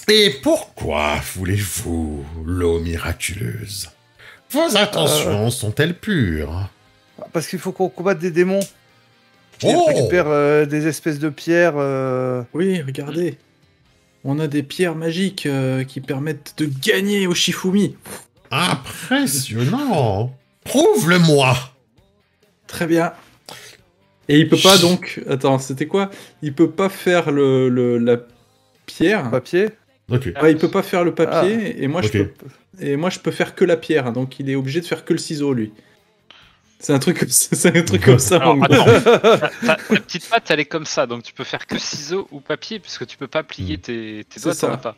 Et pourquoi voulez-vous l'eau miraculeuse? Vos intentions sont-elles pures? Parce qu'il faut qu'on combatte des démons. Qui Oh! récupèrent des espèces de pierres. Oui, regardez. On a des pierres magiques qui permettent de gagner au Shifumi. Impressionnant! Prouve-le-moi! Très bien. Et il peut pas donc... Attends, c'était quoi? Il peut pas faire la pierre. Papier. Ok. Ouais, il peut pas faire le papier, et moi Ok. je peux faire que la pierre, donc il est obligé de faire que le ciseau, lui. C'est un truc comme ça. Alors, en gros. attends, ta petite patte, elle est comme ça, donc tu peux faire que ciseaux ou papier, puisque tu peux pas plier tes doigts, ça. t'en as pas.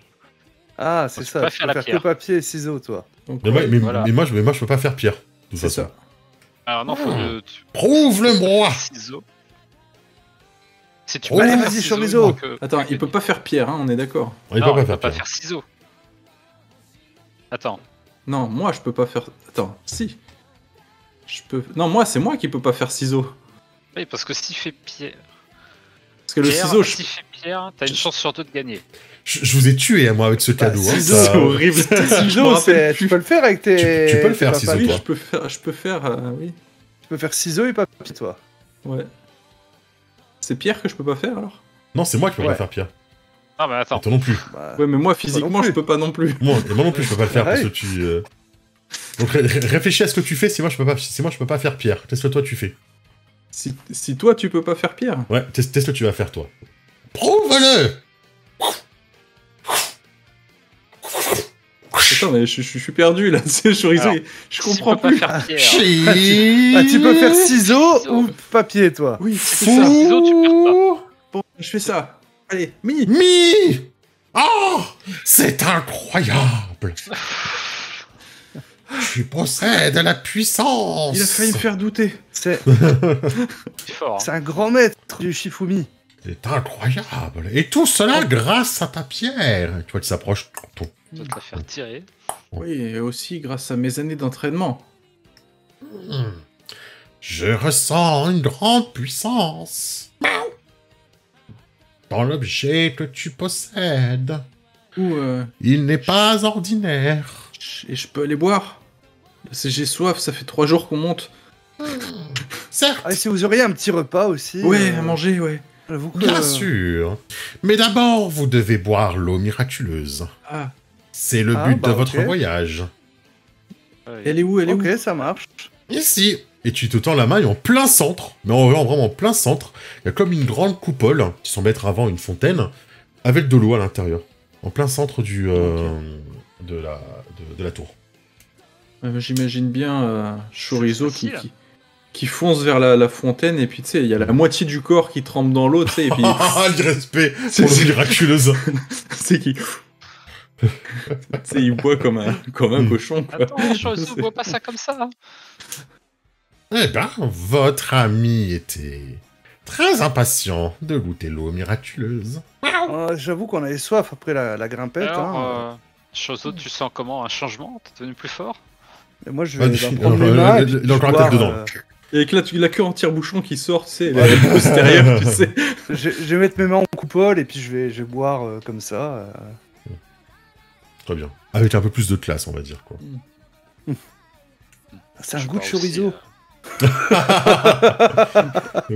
Ah, c'est Donc, tu ça. peux pas Tu faire peux la faire que pierre. papier et ciseaux, toi. Donc, Mais, ouais, voilà. moi, je peux pas faire pire. De toute c'est façon. ça. Alors non, faut que tu Prouve-le-moi! ciseaux. Si tu Oh, allez, faire vas-y, ciseaux, chorizo. donc, Attends, il peut pas faire pierre, hein, on est d'accord. Il non, peut il pas peut pas faire faire ciseaux. Attends. Non, moi je peux pas faire... Attends, si. Je peux... Non, moi c'est moi qui peux pas faire ciseau. Oui, parce que s'il fait pierre, Parce que le ciseau, s'il fait pierre, t'as une chance sur deux de gagner. Je vous ai tué, moi, avec ce cadeau. hein, ciseaux, ça- c'est horrible. Ciseaux, tu peux le faire avec tes. Tu peux le faire, tes ciseaux, papas. toi. Oui, je peux faire, oui. Tu peux faire ciseaux et papier, toi. Ouais. C'est pierre que je peux pas faire alors? Non, c'est moi qui peux Ouais. pas faire pire. Ah bah attends. Et toi non plus. Bah, Ouais, mais moi physiquement plus. je peux pas non plus. Moi non plus, je peux pas le faire parce que Ouais. tu. Donc réfléchis à ce que tu fais. Si moi je peux pas faire pierre. Teste-le toi, tu fais. Si toi tu peux pas faire pierre. Ouais, teste-le, tu vas faire toi. Prouve-le! Attends, mais je suis perdu là, tu sais, chorizo, Alors, je S'il comprends peut pas plus. faire pierre. tu peux faire ciseaux Ciseaux. ou papier, toi. Oui, c'est Fou. ça. Ciseaux, tu perds pas. Bon, je fais ça. Allez, Mi. Mi! Oh! C'est incroyable! Tu possèdes la puissance! Il a failli me faire douter. C'est C'est fort. Hein. c'est un grand maître du Shifumi. C'est incroyable! Et tout cela grâce à ta pierre! Tu vois, tu s'approches. Tu vas te la faire tirer. Oui, et aussi grâce à mes années d'entraînement. Je ressens une grande puissance. Dans l'objet que tu possèdes. Ou Il n'est pas ordinaire. et je peux aller boire. J'ai soif, ça fait 3 jours qu'on monte. Certes, Ah, et si vous auriez un petit repas aussi. Ouais, à manger, ouais. J'avoue que, bien sûr. Mais d'abord, vous devez boire l'eau miraculeuse. Ah, C'est le Ah, but bah, de votre ok. voyage. Ouais. elle est où, elle est où? Ok, ça marche. Ici. Et tu te tends la main et en plein centre, mais vraiment en plein centre, il y a comme une grande coupole qui semble être avant une fontaine, avec de l'eau à l'intérieur. En plein centre de la tour. J'imagine bien Chorizo C'est qui, facile. qui fonce vers la fontaine, et puis tu sais, il y a la moitié du corps qui trempe dans l'eau, tu sais, et puis Ah, l'irrespect C'est- pour l'eau c'est- miraculeuse. c'est qui. Tu sais, il boit comme un cochon, quoi. Attends, je ne vois pas ça comme ça. Hein. Eh ben, votre ami était très impatient de goûter l'eau miraculeuse. J'avoue qu'on avait soif après la grimpette. Alors, hein. Chozo, tu sens comment un changement? T'es devenu plus fort? Et moi, je Ah, vais prendre mes mains. et puis il a encore la boire, tête dedans. Et avec la queue en tire-bouchon qui sort, tu sais, la grosse derrière, tu sais. Je vais mettre mes mains en coupole et puis je vais boire comme ça. Très bien. Avec un peu plus de classe, on va dire, quoi. C'est un Je goût de bois chorizo. Un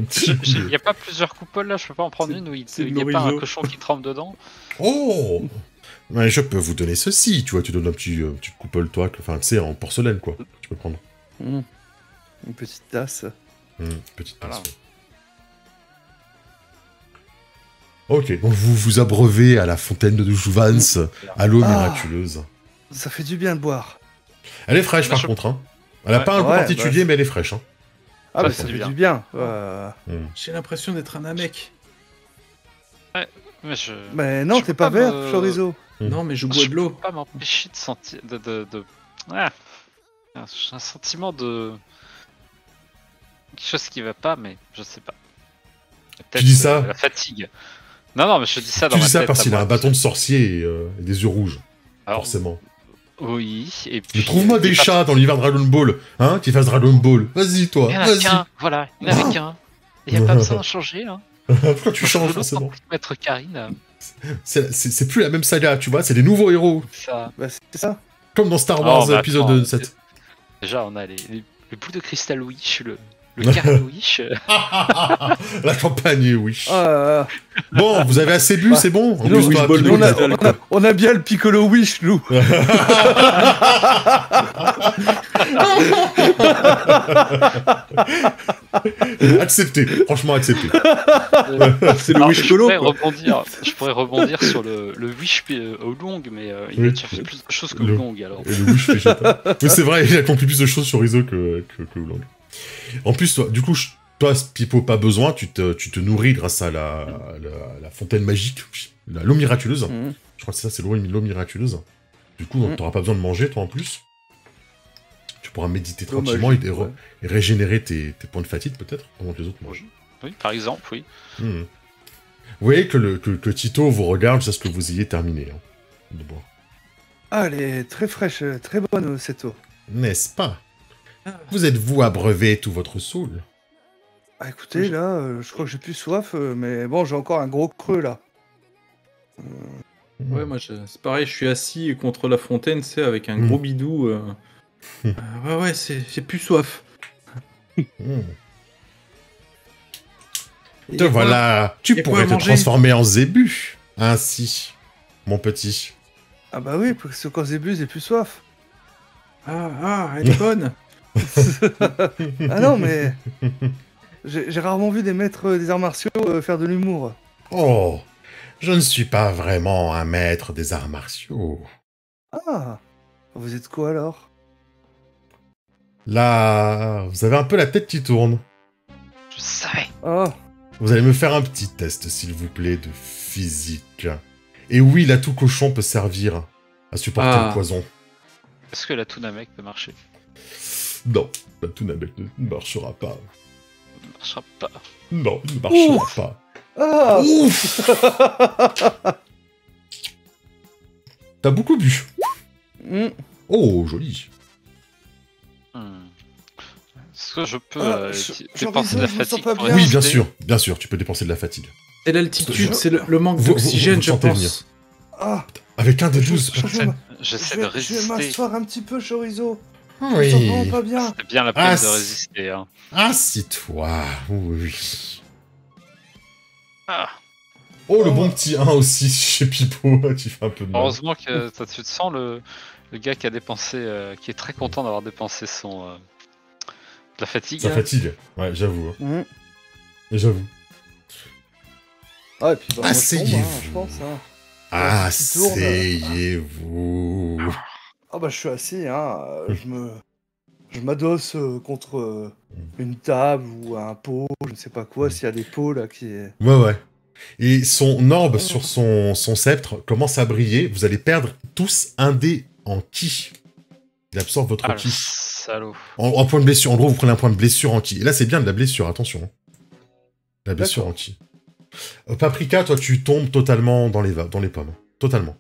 petit Il goût. n'y a pas plusieurs coupoles là, je peux pas en prendre une où il c'est de n'y a pas un l'orizo. cochon qui trempe dedans? Oh! Mais je peux vous donner ceci, tu vois, tu donnes un petit petite coupole, toi, enfin, tu sais, en porcelaine, quoi. Tu peux prendre. Une petite tasse. Petite tasse. Voilà. ouais. Ok, donc vous vous abreuvez à la fontaine de Jouvence, à l'eau Ah. miraculeuse. Ça fait du bien de boire. Elle est fraîche, Moi, par je- contre, hein. Elle a Ouais. pas un goût Ouais, particulier, mais elle est fraîche, hein. Ah, ça fait du bien. J'ai l'impression d'être un Namek. Ouais, mais Mais non, t'es pas vert, Chorizo. Non, mais je bois de l'eau. Je peux pas m'empêcher de sentir... Ah. J'ai un sentiment de... quelque chose qui va pas, mais je sais pas. Tu dis ça la fatigue. Non, mais je dis ça dans ma tête. Tu dis ça parce qu'il a un bâton de sorcier et des yeux rouges. Alors, forcément. Oui, et puis... Mais trouve-moi des chats dans l'univers Dragon Ball, hein, qui fassent Dragon Ball. Vas-y, toi, vas-y. Il y en a qu'un, voilà, il y en avait qu'un. Il n'y a pas besoin de changer, hein. Pourquoi tu changes, forcément Maître Karine. C'est plus la même saga, tu vois, c'est des nouveaux héros. Ça. Bah, c'est ça. Comme dans Star Wars épisode 7. Déjà, on a le bout de cristal Wish, le carré Wish. La campagne Wish. Bon, vous avez assez bu, c'est bon. On a bien le Piccolo Wish, nous. Accepté, franchement accepté. C'est le Wish Colo. Je pourrais rebondir sur le Wish Oolong, mais il a déjà fait plus de choses que Oolong alors. Et le Wish végétal. Oui, c'est vrai, il a accompli plus de choses sur Rizzo que Oolong. En plus, toi, du coup, toi, Pipo, pas besoin, tu te nourris grâce à la fontaine magique, l'eau miraculeuse. Je crois que c'est ça, c'est l'eau miraculeuse. Du coup, t'auras pas besoin de manger, toi, en plus. Tu pourras méditer tranquillement et régénérer tes points de fatigue, peut-être, pendant que les autres mangent. Oui, par exemple, oui. Vous voyez que Tito vous regarde jusqu'à ce que vous ayez terminé de boire. Ah, elle est très fraîche, très bonne, cette eau. N'est-ce pas? Vous êtes-vous abreuvé tout votre saoul? Ah, écoutez, là, je crois que j'ai plus soif, mais bon, j'ai encore un gros creux, là. Ouais, moi, c'est pareil, je suis assis contre la fontaine, tu sais, avec un gros bidou. Ouais, j'ai plus soif. Te voilà, tu pourrais te transformer en zébu, ainsi, mon petit. Ah bah oui, parce que quand Zébu, j'ai plus soif. Elle est bonne. Ah non, mais... J'ai rarement vu des maîtres des arts martiaux faire de l'humour. Oh, je ne suis pas vraiment un maître des arts martiaux. Ah, vous êtes quoi alors? Là, vous avez un peu la tête qui tourne. Je savais. Oh. Vous allez me faire un petit test, s'il vous plaît, de physique. Et oui, l'atout cochon peut servir à supporter le poison. Est-ce que l'atout Namek peut marcher? Non, l'atout Namek ne marchera pas. Il ne marchera pas. Non, il ne marchera pas. Ah. Ouf. T'as beaucoup bu. Oh, joli. Est-ce que je peux dépenser de la fatigue pour Oui, bien sûr, tu peux dépenser de la fatigue. C'est l'altitude, c'est le manque d'oxygène, je pense. Ah. Avec un de 12. J'essaie de résister. Je vais m'asseoir un petit peu, Chorizo. Oui. Je me sens pas bien. C'est bien la peine de résister. Hein. Assis-toi, oui. Oh, le bon petit 1 aussi chez Pipo, tu fais un peu de mal. Heureusement que tu te sens le gars qui a dépensé, qui est très content d'avoir dépensé son... de la fatigue. Sa fatigue, ouais, j'avoue. J'avoue. Ah, et puis asseyez-vous. Je pense, hein. Asseyez-vous. Ah bah je suis assis, hein. Je m'adosse contre une table ou un pot, je ne sais pas quoi, s'il y a des pots là qui est... Ouais. Et son orbe sur son sceptre commence à briller. Vous allez perdre tous un dé en ki. Il absorbe votre ki. Salaud. En point de blessure. En gros, vous prenez un point de blessure en ki. Et là, c'est bien de la blessure, attention. La blessure en ki. Paprika, toi, tu tombes totalement dans les pommes. Totalement.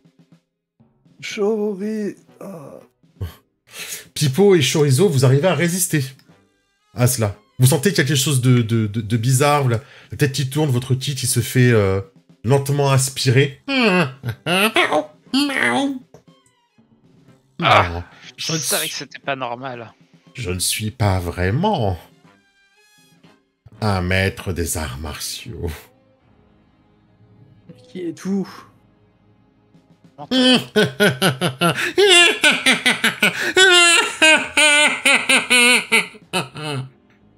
Pipo et Chorizo, vous arrivez à résister à cela. Vous sentez qu'il y a quelque chose de bizarre, la tête qui tourne, votre ki qui se fait lentement aspirer. Je savais que c'était pas normal. Je ne suis pas vraiment un maître des arts martiaux. Qui êtes-vous?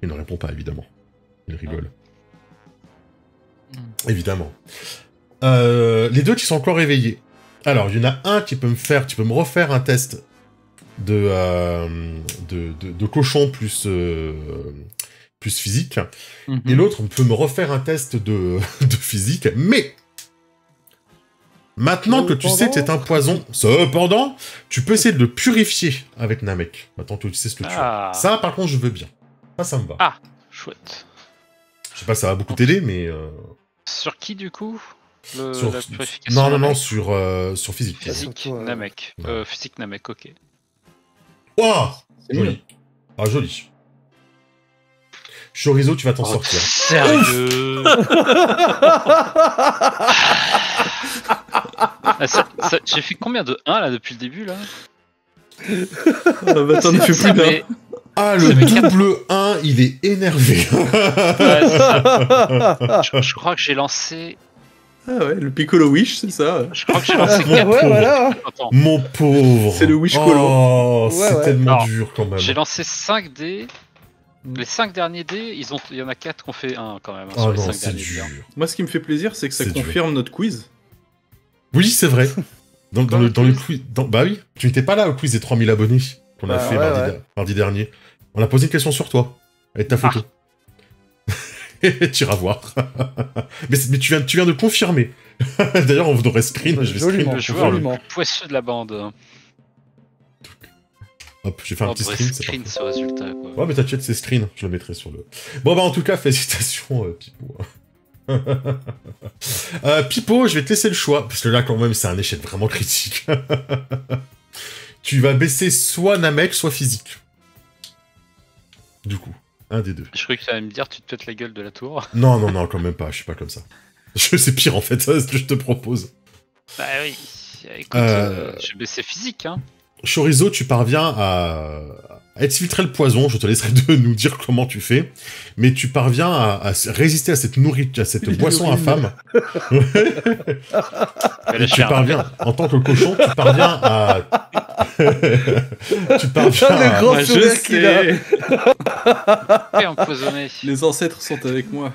Il ne répond pas, évidemment. Il rigole. Évidemment. Les deux qui sont encore réveillés. Alors, il y en a un qui peut me refaire un test de cochon plus plus physique, et l'autre peut me refaire un test de physique, mais maintenant que tu sais que c'est un poison, cependant, tu peux essayer de le purifier avec Namek. Maintenant que tu sais ce que tu as. Ça, par contre, je veux bien. Ça me va. Ah, chouette. Je sais pas, ça va beaucoup t'aider, mais... Sur qui, du coup la purification Non, sur physique. Physique, Namek. Physique, Namek, ok. Waouh, joli. Ah, joli. Chorizo, tu vas t'en sortir. Sérieux? J'ai fait combien de 1 là depuis le début là? Bah t'en as fait plus d'un. Ah, le double 1, il est énervé. Je crois que j'ai lancé... Ah ouais, le Piccolo Wish, c'est ça. Je crois que j'ai lancé 4. Voilà. Mon pauvre. C'est le Wish Colo. Oh, c'est tellement dur quand même. J'ai lancé 5 dés. Les 5 derniers dés, il y en a 4 qui ont fait 1 quand même. Oh non, c'est dur. Moi, ce qui me fait plaisir, c'est que ça confirme notre quiz. Oui, c'est vrai. Dans le quiz... Bah oui, tu n'étais pas là au quiz des 3000 abonnés qu'on a fait mardi dernier. On a posé une question sur toi, avec ta photo. Tu iras voir. mais tu viens de confirmer. D'ailleurs, on devrait screen. Je vais screen le joueur le plus poisseux de la bande. Hop, je vais faire un petit screen. C'est screen ce résultat, quoi. Ouais, mais t'inquiète, c'est screen. Je le mettrai sur le... Bon, bah en tout cas, félicitations, Pipo. Pipo, je vais te laisser le choix, parce que là, quand même, c'est un échec vraiment critique. Tu vas baisser soit Namek, soit physique. Du coup, un des deux. Je croyais que tu allais me dire, tu te pètes la gueule de la tour. Non, quand même pas, je suis pas comme ça. C'est pire, en fait, ce que je te propose. Bah oui, écoute, je vais baisser physique, hein. Chorizo, tu parviens à exfiltrer le poison, je te laisserai de nous dire comment tu fais, mais tu parviens à résister à cette nourriture, à cette boisson infâme. Tu parviens, en tant que cochon, tu parviens à... tu parviens le grand sourire qu'il a. Empoisonné. Les ancêtres sont avec moi.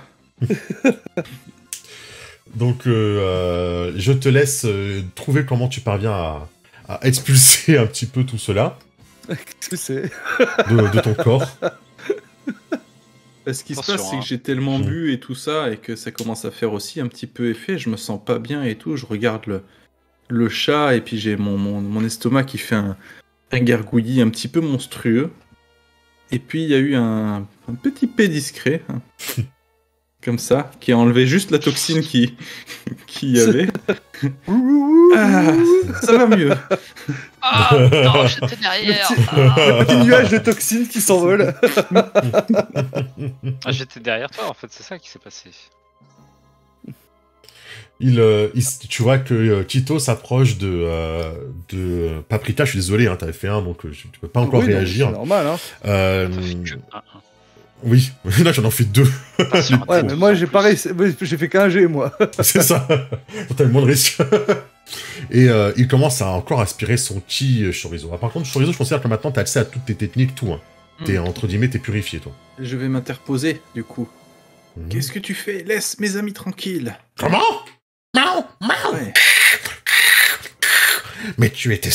Donc, je te laisse trouver comment tu parviens à expulser un petit peu tout cela. Qu'est-ce que c'est de ton corps. Ce qui se passe, c'est que j'ai tellement bu et tout ça, et que ça commence à faire aussi un petit peu effet, je me sens pas bien et tout, je regarde le chat, et puis j'ai mon estomac qui fait un gargouillis un petit peu monstrueux. Et puis il y a eu un petit P discret, hein, comme ça, qui a enlevé juste la toxine qui y avait. Ah, ça va mieux. Ah non, j'étais derrière. Le petit nuage de toxines qui s'envole. Ah, j'étais derrière toi, en fait, c'est ça qui s'est passé. Tu vois que Tito s'approche de Paprika. Je suis désolé, hein, t'avais fait 1, donc tu peux pas encore réagir. C'est normal, hein. Oui, là j'en ai fait 2. Ouais, mais moi j'ai pareil, j'ai fait qu'un G, moi. C'est ça. T'as le moins de risque. Et il commence à encore aspirer son ki Chorizo. Ah, par contre, Chorizo, je considère que maintenant t'as accès à toutes tes techniques, tout. Hein. T'es, entre guillemets, t'es purifié, toi. Je vais m'interposer, du coup. Qu'est-ce que tu fais? Laisse mes amis tranquilles. Comment? Non. Ouais. Mais tu étais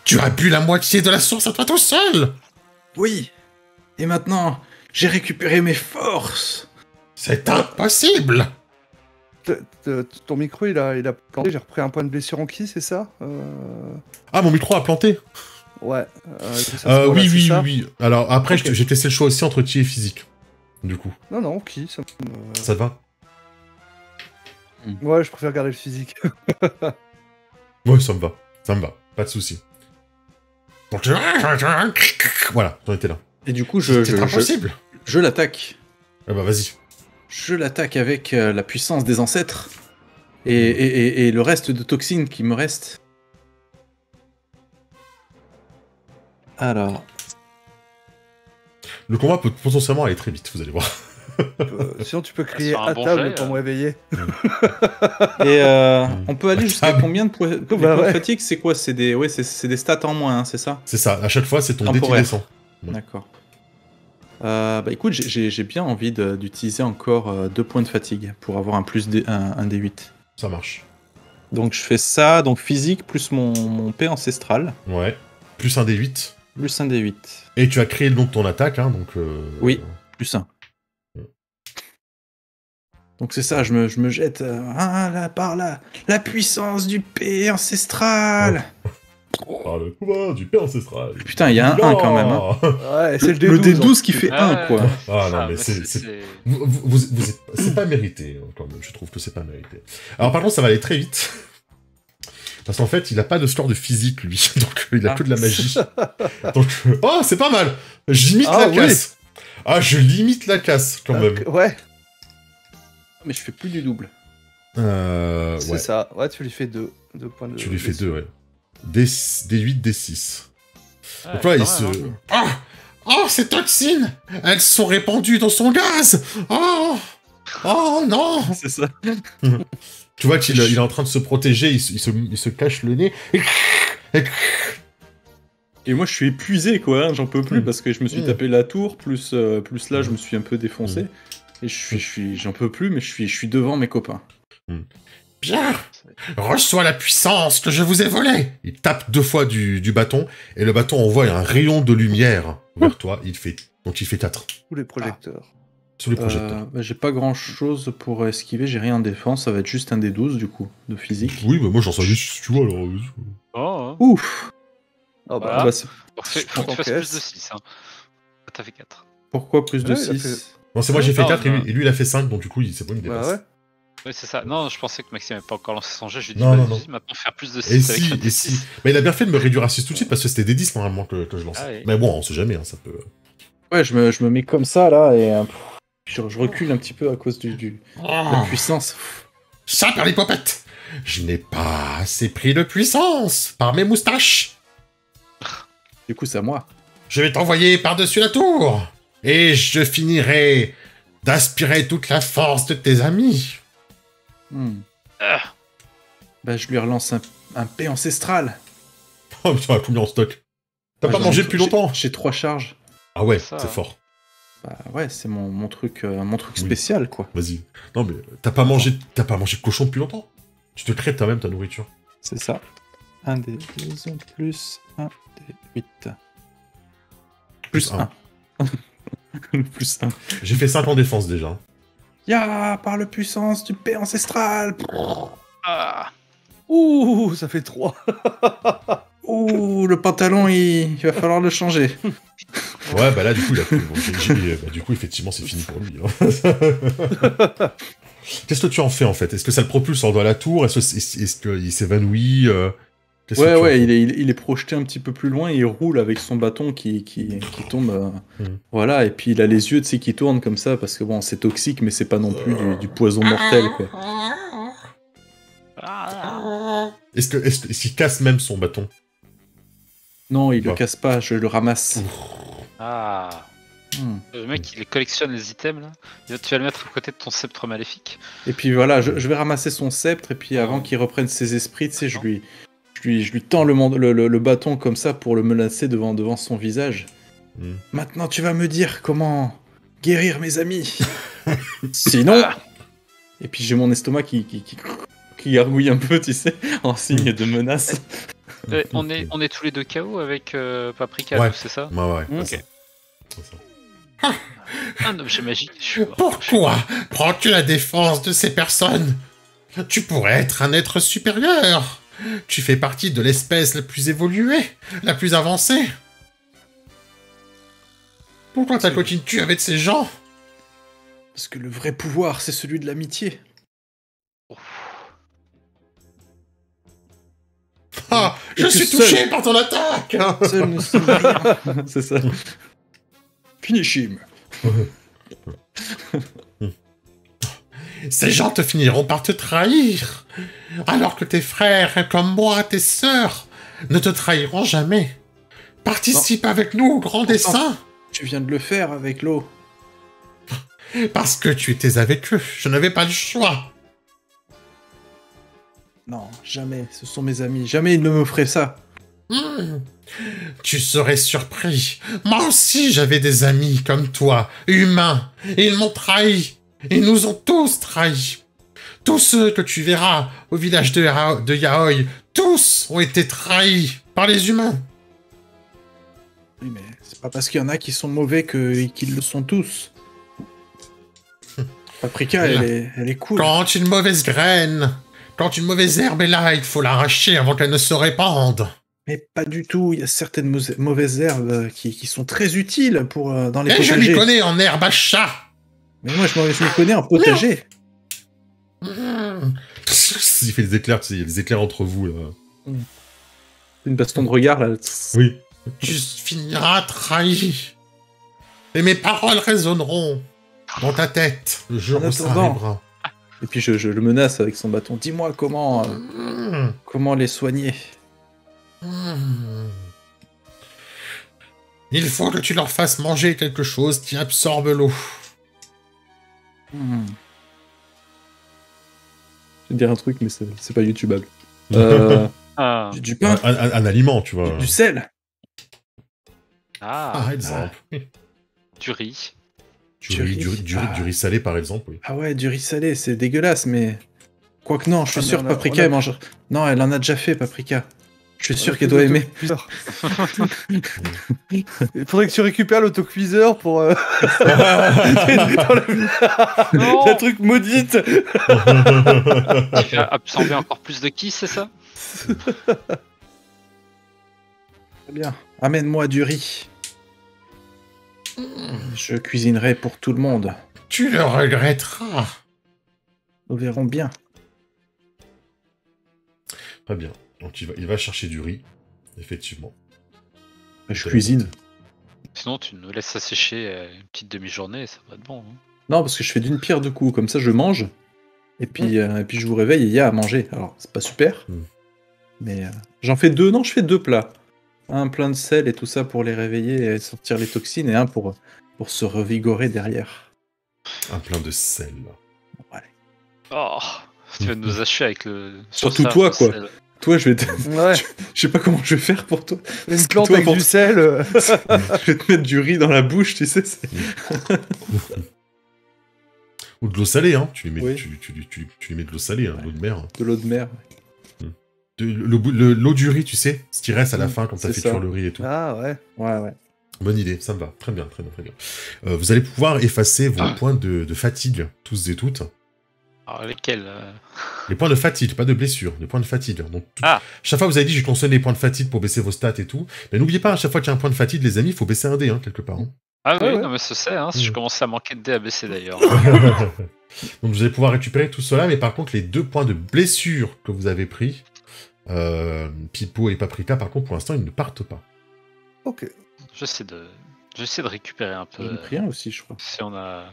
tu as bu la moitié de la source à toi tout seul. Oui. Et maintenant, j'ai récupéré mes forces. C'est impossible. Ton micro, il a planté. J'ai repris un point de blessure en ki, c'est ça Ah, mon micro a planté. Ouais. Oui. Alors après, okay. J'ai testé le choix aussi entre ki et physique. Du coup. Non, ki, ça te va. Ouais, je préfère garder le physique. Ouais, ça me va. Pas de souci. Donc, voilà, j'en étais là. Et du coup, c'est impossible. Je l'attaque. Ah bah vas-y. Je l'attaque avec la puissance des ancêtres et le reste de toxines qui me reste. Alors. Le combat peut potentiellement aller très vite, vous allez voir. Sinon, tu peux crier à table pour me réveiller. Et on peut aller jusqu'à combien de points de fatigue? C'est quoi? C'est des stats en moins, hein, c'est ça? C'est ça, à chaque fois, c'est ton dé qui descend. D'accord. Bah écoute, j'ai bien envie d'utiliser encore 2 points de fatigue pour avoir un D8. Ça marche. Donc je fais ça, donc physique plus mon P ancestral. Ouais, plus un D8. Plus un D8. Et tu as créé donc ton attaque, hein, donc... Oui, plus 1. Donc c'est ça, je me jette là, par là, la puissance du P ancestral. Par le pouvoir du P ancestral. Putain, il y a un 1 quand même. Hein. Ouais, c'est le D12 qui fait 1, quoi. Ah non, mais c'est pas mérité, quand même. Je trouve que c'est pas mérité. Alors par contre, ça va aller très vite. Parce qu'en fait, il a pas de score de physique, lui. Donc, il a que de la magie. Donc, oh, c'est pas mal. J'imite la casse. Ah, je limite la casse, quand même. Ouais. Mais je fais plus du double. C'est ça. Ouais, tu lui fais 2 points de... Tu lui fais 2, ouais. D8, D6. Donc là, il se... Oh, ces toxines! Elles sont répandues dans son gaz! Oh non! C'est ça. Tu vois qu'il est en train de se protéger, il se cache le nez. Et moi, je suis épuisé, quoi. Hein, j'en peux plus parce que je me suis tapé la tour, plus là, je me suis un peu défoncé. Et j'en peux plus, mais je suis devant mes copains. Bien! Reçois la puissance que je vous ai volée! Il tape 2 fois du bâton, et le bâton envoie un rayon de lumière vers toi. Donc il fait 4. Tous les projecteurs. Sous les projecteurs. J'ai pas grand chose pour esquiver, j'ai rien en défense, ça va être juste un D12 du coup, de physique. Oui, mais moi j'en sais juste si tu vois alors. Oh, Ouf! Oh bah, bah, faut que tu fasses plus de 6. Hein. T'as fait 4. Pourquoi plus de Ouais, 6? Non, c'est moi j'ai fait 4 et lui il a fait 5, donc du coup c'est bon, il me dépasse. Bah ouais. Oui, c'est ça. Non, je pensais que Maxime n'avait pas encore lancé son jeu. Je lui ai dit, Non, vas-y, non. maintenant faire plus de 6 avec un Et si. Mais il a bien fait de me réduire à 6 tout de suite parce que c'était des 10 normalement que je lançais. Ah oui. Mais bon, on sait jamais, hein, ça peut. Ouais, je me mets comme ça là et je recule un petit peu à cause de la puissance. Ça, Perlipopette! Je n'ai pas assez pris de puissance par mes moustaches! Du coup, c'est à moi. Je vais t'envoyer par-dessus la tour! Et je finirai d'aspirer toute la force de tes amis! Bah, je lui relance un P ancestral. Oh putain, combien en stock? T'as pas mangé depuis longtemps? J'ai 3 charges. Ah ouais, Ça, c'est fort. Bah ouais, c'est mon truc spécial, quoi. Vas-y. Non mais, t'as pas mangé de cochon depuis longtemps? Tu te crées toi-même ta nourriture. C'est ça. Un des 12 plus un des 8. Plus 1. Plus 1. J'ai fait 5 en défense déjà. Ya, par la puissance du P ancestral. Ah. Ouh, ça fait 3. Ouh, le pantalon, il va falloir le changer. Ouais, bah là, du coup, du coup, effectivement, c'est fini pour lui. Hein. Qu'est-ce que tu en fais, en fait? Est-ce que ça le propulse en haut à la tour? Est-ce qu'il s'évanouit? Ouais, il est projeté un petit peu plus loin et il roule avec son bâton qui tombe. Voilà, et puis il a les yeux, tu sais, qui tournent comme ça, parce que bon, c'est toxique, mais c'est pas non plus du poison mortel, quoi. Est-ce qu'il casse même son bâton? Non, il le casse pas, je le ramasse. Ah. Le mec, il collectionne les items, là. Tu vas le mettre à côté de ton sceptre maléfique. Et puis voilà, je vais ramasser son sceptre, et puis avant qu'il reprenne ses esprits, tu sais, je lui tends le bâton comme ça pour le menacer devant son visage. Maintenant, tu vas me dire comment guérir mes amis. Sinon... Et puis j'ai mon estomac qui gargouille un peu, tu sais, en signe de menace. On est tous les deux KO avec Paprika, c'est ça? Ouais. Ok. Un objet magique. Pourquoi prends-tu la défense de ces personnes? Tu pourrais être un être supérieur. Tu fais partie de l'espèce la plus évoluée, la plus avancée. Pourquoi t'accoquines-tu avec ces gens? Parce que le vrai pouvoir, c'est celui de l'amitié. Ah, je suis touché par ton attaque. Seul ne sauve rien. C'est ça. Finish him. Ces gens te finiront par te trahir, alors que tes frères, comme moi, tes sœurs, ne te trahiront jamais. Participe avec nous au grand dessein. Tu viens de le faire avec l'eau. Parce que tu étais avec eux, je n'avais pas le choix. Non, jamais, ce sont mes amis. Jamais ils ne me feraient ça. Tu serais surpris. Moi aussi, j'avais des amis comme toi, humains. Et ils m'ont trahi. Ils nous ont tous trahis. Tous ceux que tu verras au village de Yaoi, tous ont été trahis par les humains. Oui, mais c'est pas parce qu'il y en a qui sont mauvais qu'ils le sont tous. Paprika, elle est cool. Quand une mauvaise graine, quand une mauvaise herbe est là, il faut l'arracher avant qu'elle ne se répande. Mais pas du tout, il y a certaines mauvaises herbes qui sont très utiles pour dans les potagers. Et je m'y connais en herbe à chat. Mais moi, je m'y connais en potager. Il fait des éclairs, tu sais, il y a des éclairs entre vous, là. Une baston de regard, là. Oui. Tu finiras trahi. Et mes paroles résonneront dans ta tête le jour où ça arrivera. Et puis je le menace avec son bâton. Dis-moi comment les soigner. Il faut que tu leur fasses manger quelque chose qui absorbe l'eau. Je vais dire un truc, mais c'est pas YouTubeable. Du pain. Un aliment, tu vois. Du sel. Par exemple. Du riz. Du riz salé, par exemple, oui. Ah ouais, du riz salé, c'est dégueulasse, mais... Quoique non, je suis sûr que Paprika, elle mange... Non, elle en a déjà fait, Paprika. Je suis sûr qu'elle doit aimer. Il faudrait que tu récupères l'autocuiseur pour... Non. Le truc maudite. Tu vas absorber encore plus de qui, c'est ça? Très bien. Amène-moi du riz. Je cuisinerai pour tout le monde. Tu le regretteras. Nous verrons bien. Très bien. Donc il va chercher du riz, effectivement. Je cuisine. Sinon, tu nous laisses ça sécher une petite demi-journée et ça va être bon. Hein. Non, parce que je fais d'une pierre deux coups. Comme ça, je mange. Et puis je vous réveille et il y a à manger. Alors, c'est pas super. Mais j'en fais deux. Non, je fais deux plats. Un plein de sel et tout ça pour les réveiller et sortir les toxines. Et un pour se revigorer derrière. Un plein de sel. Ouais. Oh, tu vas nous achever avec le... Surtout toi, quoi. Sel. Toi, je vais te... Ouais. Je sais pas comment je vais faire pour toi. Une plante avec du sel. Je vais te mettre du riz dans la bouche, tu sais. Ou de l'eau salée, hein. Tu lui mets, tu lui mets de l'eau salée, hein, de l'eau de mer. De l'eau de mer. L'eau du riz, tu sais, ce qui reste à la fin quand t'as fait cuire le riz et tout. Ah ouais. Ouais. Bonne idée, ça me va. Très bien. Vous allez pouvoir effacer vos points de fatigue, tous et toutes. Alors lesquels Les points de fatigue, pas de blessure, les points de fatigue. Donc, chaque fois, vous avez dit, je consomme les points de fatigue pour baisser vos stats et tout. Mais n'oubliez pas, à chaque fois qu'il y a un point de fatigue, les amis, il faut baisser un dé, hein, quelque part. Hein. Ah oui, non mais ce c'est, hein, je commençais à manquer de dés à baisser d'ailleurs. Donc vous allez pouvoir récupérer tout cela, mais par contre, les 2 points de blessure que vous avez pris, Pipo et Paprika, par contre, pour l'instant, ils ne partent pas. Ok. J'essaie de récupérer un peu. J'en ai pris un aussi, je crois. Si on a...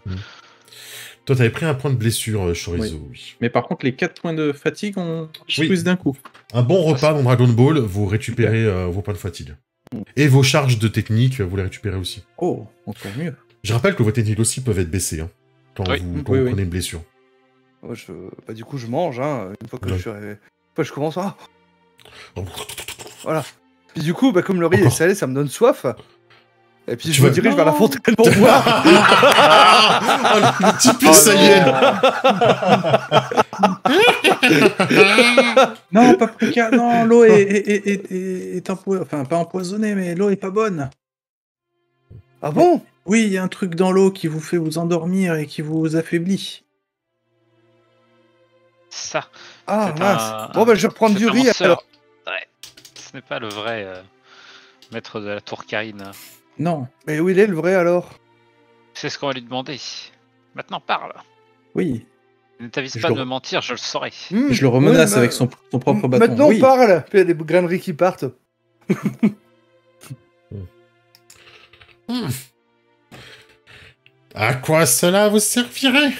Toi, t'avais pris un point de blessure, Chorizo, oui. Mais par contre, les 4 points de fatigue, on squeeze d'un coup. Un bon repas dans Dragon Ball, vous récupérez vos points de fatigue. Et vos charges de technique, vous les récupérez aussi. Oh, encore mieux. Je rappelle que vos techniques aussi peuvent être baissées, hein, quand vous prenez une blessure. Moi, du coup, je mange, hein, une fois que je commence à... Voilà. Puis du coup, comme le riz est salé, ça me donne soif. Et puis je me dirige vers la fontaine pour boire. Le petit Saïen. Non, Paprika, non, l'eau est enfin pas empoisonnée, mais l'eau est pas bonne. Ah bon? Oui, il y a un truc dans l'eau qui vous fait vous endormir et qui vous affaiblit. Ça. Ah mince. Bon je vais reprendre du riz alors. Ouais. Ce n'est pas le vrai maître de la tour Karine. Non. Mais où il est le vrai alors? C'est ce qu'on va lui demander. Maintenant parle. Oui. Ne t'avise pas de me mentir, je le saurai. Je le remenace avec son propre bâton. Maintenant on parle. Puis il y a des graineries qui partent. À quoi cela vous servirait?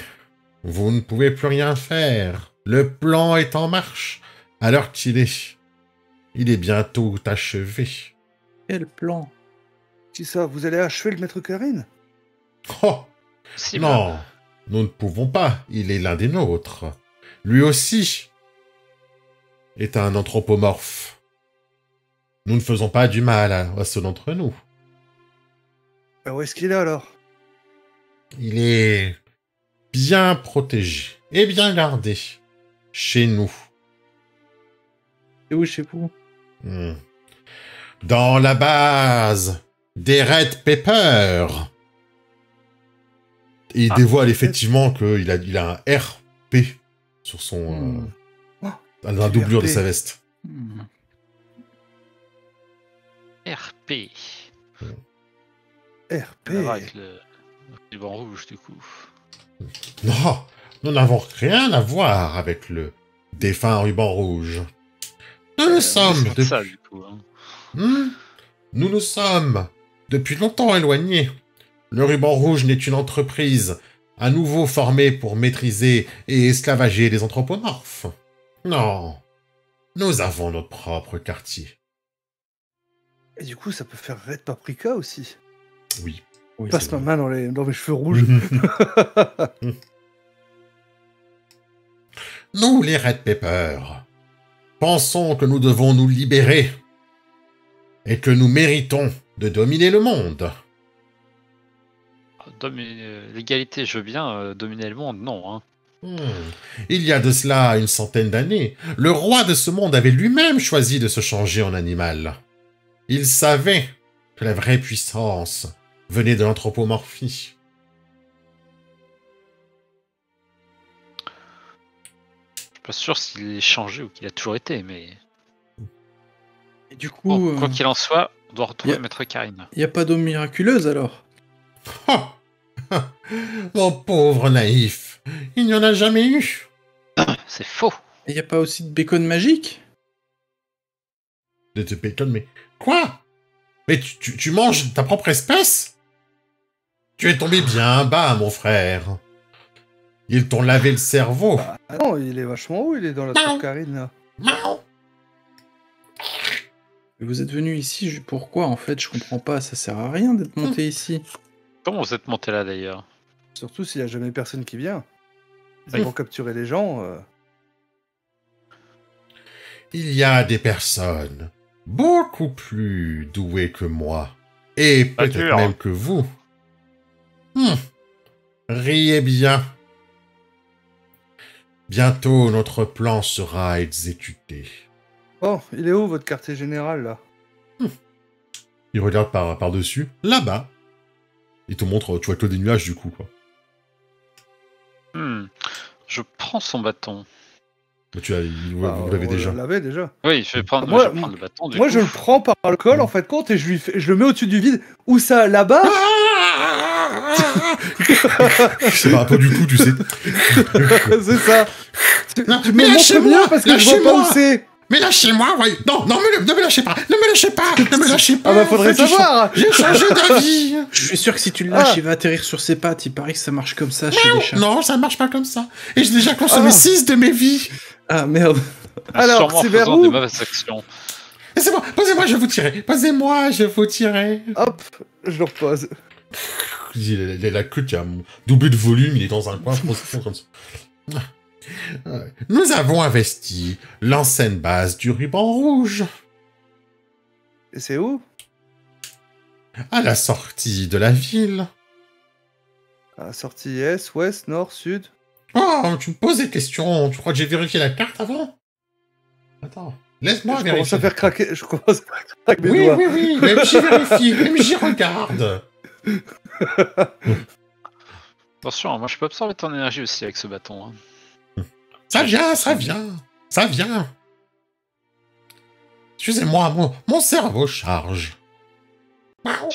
Vous ne pouvez plus rien faire. Le plan est en marche. À l'heure qu'il est. Il est bientôt achevé. Quel plan? C'est ça, vous allez achever le maître Karine? Oh non, nous ne pouvons pas. Il est l'un des nôtres. Lui aussi est un anthropomorphe. Nous ne faisons pas du mal à ceux d'entre nous. Où est-ce qu'il est alors? Il est bien protégé et bien gardé. Chez nous. Et où chez vous? Dans la base des Red Pepper. Et il dévoile effectivement qu'il a un RP sur son... dans la doublure de sa veste. RP. RP. Avec le ruban rouge, du coup. Non, nous n'avons rien à voir avec le défunt ruban rouge. Nous sommes depuis... ça, du coup, hein. Nous sommes depuis longtemps éloignés. Le ruban rouge n'est une entreprise à nouveau formée pour maîtriser et esclavager les anthropomorphes. Non, nous avons notre propre quartier. Et du coup, ça peut faire Red Paprika aussi. Oui. Passe ma main dans mes cheveux rouges. Nous, les Red Pepper, pensons que nous devons nous libérer et que nous méritons de dominer le monde. L'égalité, je veux bien. Dominer le monde, non. Hein. Il y a de cela une centaine d'années, le roi de ce monde avait lui-même choisi de se changer en animal. Il savait que la vraie puissance venait de l'anthropomorphie. Je suis pas sûr s'il est changé ou qu'il a toujours été, mais... Et du coup... Bon, quoi qu'il en soit, on doit retrouver Maître Karine. Il n'y a pas d'eau miraculeuse, alors? Mon pauvre naïf, il n'y en a jamais eu. C'est faux. Et il n'y a pas aussi de bacon magique? De bacon, mais... Quoi? Mais tu manges ta propre espèce? Tu es tombé bien bas, mon frère. Ils t'ont lavé le cerveau. Ah non, il est vachement haut, il est dans la tour Karine, là. Vous êtes venu ici, pourquoi, en fait? Je comprends pas, ça sert à rien d'être monté ici. Comment vous êtes monté là, d'ailleurs? Surtout s'il n'y a jamais personne qui vient. Ils vont capturer les gens. Il y a des personnes beaucoup plus douées que moi, et peut-être même que vous. Riez bien. Bientôt, notre plan sera exécuté. Oh, il est où, votre quartier général, là? Il regarde par-dessus. Là-bas. Il te montre, tu vois que des nuages, du coup, quoi. Je prends son bâton. Vous l'avez déjà. On l'avait déjà. Oui, je vais prendre le bâton. Moi, je le prends par le col, en fait, compte, et je le mets au-dessus du vide. Où ça? Là-bas? C'est pas du tout, tu sais. C'est ça. Non, tu me montres bien parce que je vois pas où c'est. Mais lâchez-moi, voyez. Non, ne me lâchez pas. Ne me lâchez pas. Ne me lâchez pas. Ah bah faudrait savoir. J'ai changé d'avis. Je suis sûr que si tu le lâches, il va atterrir sur ses pattes. Il paraît que ça marche comme ça chez les chats. Non, ça marche pas comme ça. Et j'ai déjà consommé 6 de mes vies. Ah merde. Alors, c'est vers où? Des mauvaises actions. Laissez-moi, posez-moi, je vous tirerai. Posez-moi, je vous tirerai. Hop, je le repose. Il a la queue qui a doublé de volume, il est dans un coin, comme ça. Nous avons investi l'ancienne base du ruban rouge. Et c'est où? À la sortie de la ville. À la sortie est, ouest, nord, sud? Oh, tu me poses des questions. Tu crois que j'ai vérifié la carte avant? Attends, laisse-moi vérifier. Je commence à faire craquer mes doigts. Oui, même j'y vérifie, même j'y regarde. Attention, moi je peux absorber ton énergie aussi avec ce bâton. Hein. Ça vient. Excusez-moi, mon cerveau charge. Alors...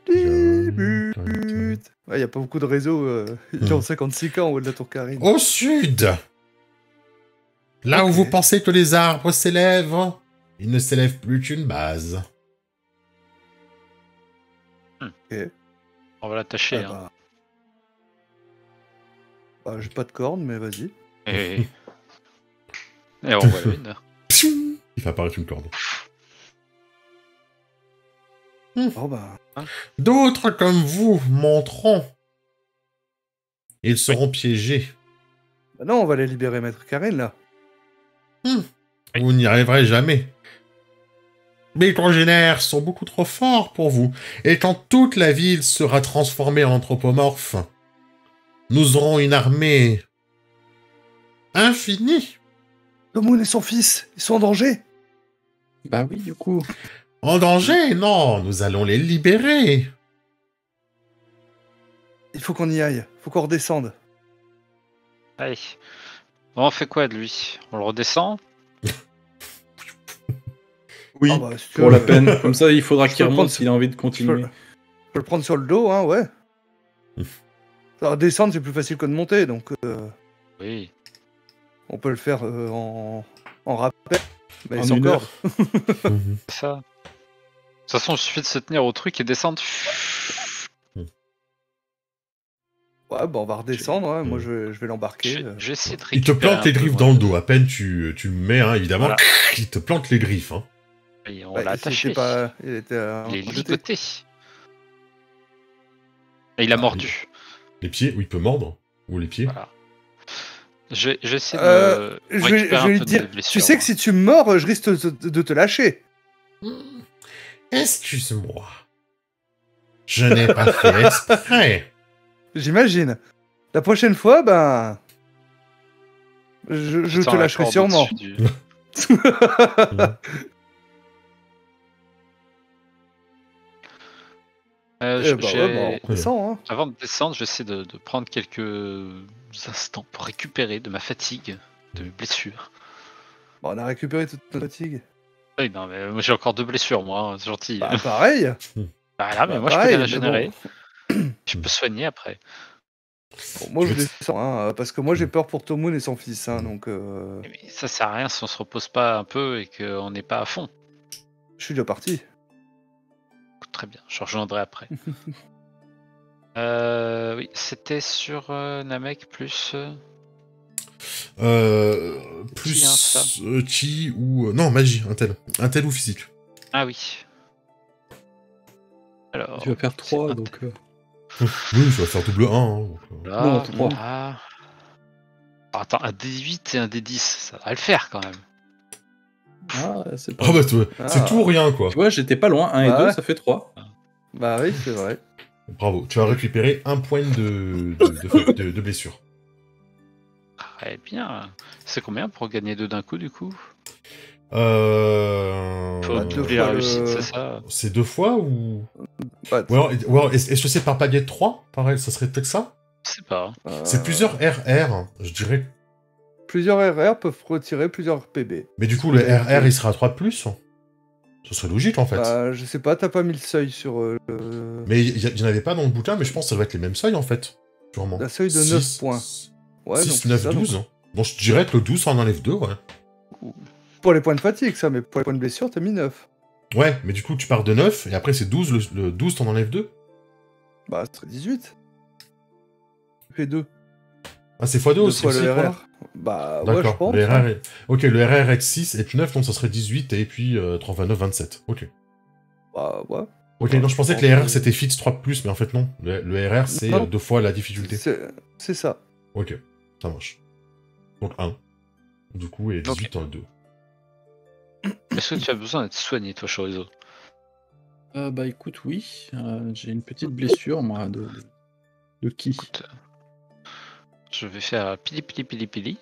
Il n'y a pas beaucoup de réseaux. Ils ont 56K en haut de la tour Karine. Au sud, là où vous pensez que les arbres s'élèvent, ils ne s'élèvent plus qu'une base. Okay. On va l'attacher. J'ai pas de cornes, mais vas-y. Et on voit une. Il fait apparaître une corde. D'autres comme vous monteront. Ils seront piégés. Bah non, on va les libérer, Maître Karine, là. Vous n'y arriverez jamais. Mes congénères sont beaucoup trop forts pour vous. Et quand toute la ville sera transformée en anthropomorphe, nous aurons une armée infinie. Le Moon et son fils, ils sont en danger. Bah oui, du coup. En danger? Non, nous allons les libérer. faut qu'on y aille. Faut qu'on redescende. Allez. Bon, on fait quoi de lui? On le redescend? Oui, Ah bah, si tu pour veux, la peine. Comme ça, il faudra je qu'il peux le remonte prendre s'il a envie de Je continuer. peux le prendre sur le dos, hein, ouais. Alors, descendre, c'est plus facile que de monter, donc Oui. on peut le faire en rappel. Mais En sans une corde. C'est ça. De toute façon, il suffit de se tenir au truc et descendre. Ouais, bah on va redescendre, hein. Moi je vais l'embarquer. Je vais essayer de Il te récupérer plante les un peu, griffes moi, dans le de- dos. À peine tu le mets, hein, évidemment, Voilà. il te plante les griffes. Hein. Et on Ouais, l'a c'était attaché. pas... Il était Il est jeté. ligoté. Et il a Ah, mordu. Les pieds, ou il peut mordre. Ou les pieds. Voilà. Je vais essayer de Je vais récupérer un lui peu dire, de blessures. tu sais que si tu me mords, je risque de te lâcher. Excuse-moi. Je n'ai pas fait exprès. J'imagine. La prochaine fois, ben... Je te lâcherai sûrement. On descend, hein. Avant de descendre, je vais essayer de prendre quelques instants pour récupérer de ma fatigue, de mes blessures. Bon, on a récupéré toute notre fatigue. Oui, non, mais moi j'ai encore 2 blessures, moi, hein, c'est gentil. Bah, pareil. Voilà, mais moi pareil, je peux les mais régénérer. bon. Je peux soigner après. Bon, moi je descends, hein, parce que moi j'ai peur pour Tomoun et son fils, hein, donc Mais ça sert à rien si on se repose pas un peu et qu'on n'est pas à fond. je suis déjà parti. Très bien, je rejoindrai après. Oui, c'était sur Namek plus. Plus ça. chi ou... non, magie, un tel ou physique. Ah oui. Alors. Tu vas faire 3, c'est donc... Oui, ça va faire double 1. Hein, donc, Là, Non, 3. là. Attends, un D8 et un D10, ça va le faire quand même. Ah, c'est pas... Ah bah, c'est tout ou rien, quoi. Tu vois, j'étais pas loin. 1 et 2, ça fait 3. Bah oui, c'est vrai. Bravo, tu as récupéré un point de blessure. Très bien. C'est combien pour gagner 2 d'un coup, du coup? Faut Bah, doubler la réussite, c'est ça? C'est 2 fois ou... Bah, Ou alors, est-ce que c'est par palier de 3? Pareil, ça serait peut-être ça? Je sais pas. C'est plusieurs RR, je dirais. Plusieurs RR peuvent retirer plusieurs PB. Mais du coup, le RR, il sera à 3 de plus? Ce serait logique, en fait. Bah, je sais pas, t'as pas mis le seuil sur Mais il y en avait pas dans le bouquin, mais je pense que ça doit être les mêmes seuils, en fait. Sûrement. la seuil de 9 points. Ouais, 6, donc 9, c'est ça, 12. donc. Bon, je dirais que le 12, ça en enlève 2, ouais. Pour les points de fatigue, ça, mais pour les points de blessure, t'as mis 9. Ouais, mais du coup, tu pars de 9, et après, c'est 12, le 12, t'en enlèves 2. Bah, ce serait 18. Tu fais 2. Ah, c'est x2 2 aussi, fois le voilà. RR. Bah, ouais, je D'accord, pense. le RR est... Ok, le RR est de 6, et puis 9, donc ça serait 18, et puis 3, 29, 27. Ok. Bah, ouais. Ok, non, je pensais que les RR, c'était fixe 3 de plus, mais en fait, non. Le RR, c'est Non. 2 fois la difficulté. C'est ça. Ok, ça marche. Donc 1. Du coup, et 18 en 2. Est-ce que tu as besoin d'être soigné, toi, Chorizo? Bah écoute, oui. J'ai une petite blessure, moi, de qui? Écoute, je vais faire pili pili pili pili.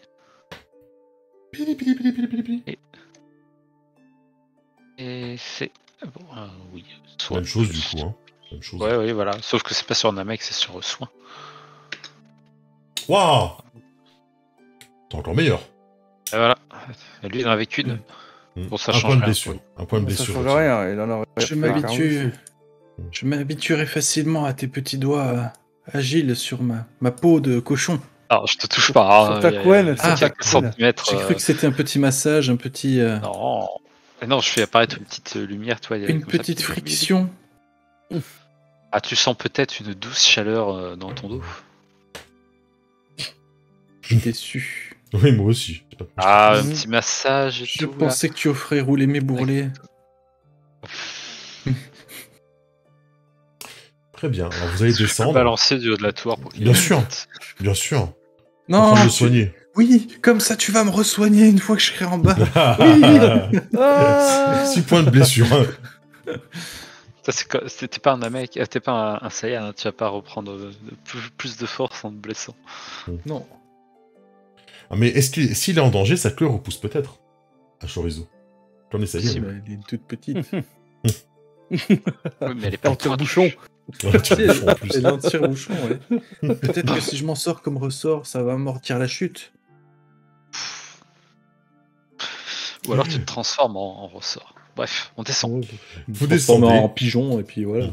Pili, pili, pili, pili, pili, pili. Et c'est... Bon, oui. Soin. Même chose, du coup, hein. Même chose. Ouais, oui, voilà. Sauf que c'est pas sur Namek, c'est sur soin. Waouh! T'es encore meilleur. Et voilà. Lui, il en avait qu'une. Bon, ça un change point de rien. blessure. Un point de Ça blessure. change aussi. rien. Il en aurait Je fait m'habitue. 40. Je m'habituerai facilement à tes petits doigts agiles sur ma peau de cochon. Alors, je te touche pas. Sur Hein, ta couenne, sur ta quelques couenne. centimètres. J'ai cru que c'était un petit massage, un petit... Non. Mais non, je fais apparaître une petite lumière, toi. une comme ça, petite qui- friction. Ah, tu sens peut-être une douce chaleur dans ton dos. Je suis déçu. Oui, moi aussi. Ah, un Mhm. petit massage et Je tout. pensais que tu offrais rouler mes bourrelets. Très bien. Alors, vous allez Je peux descendre. balancer du haut de la tour pour qu'il Bien sûr. Bien sûr. En Non, train de le tu- soigner. Oui, comme ça tu vas me re-soigner une fois que je serai en bas. Ah 6 points de blessure. Ça, t'es pas un Namek, t'es pas un Saiyan, hein, tu vas pas reprendre plus de force en te blessant. Non. Ah, mais s'il est en danger, sa queue repousse peut-être. À Chorizo. J'en ai essayé. Possible. ouais. Elle est toute petite. Oui, mais elle est pas En pointue. bouchon. Et l'anti-rebouchon, ouais. Peut-être que si je m'en sors comme ressort, ça va amortir la chute. Ou alors tu te transformes en ressort. Bref, on descend. Vous descendez en pigeon, et puis voilà.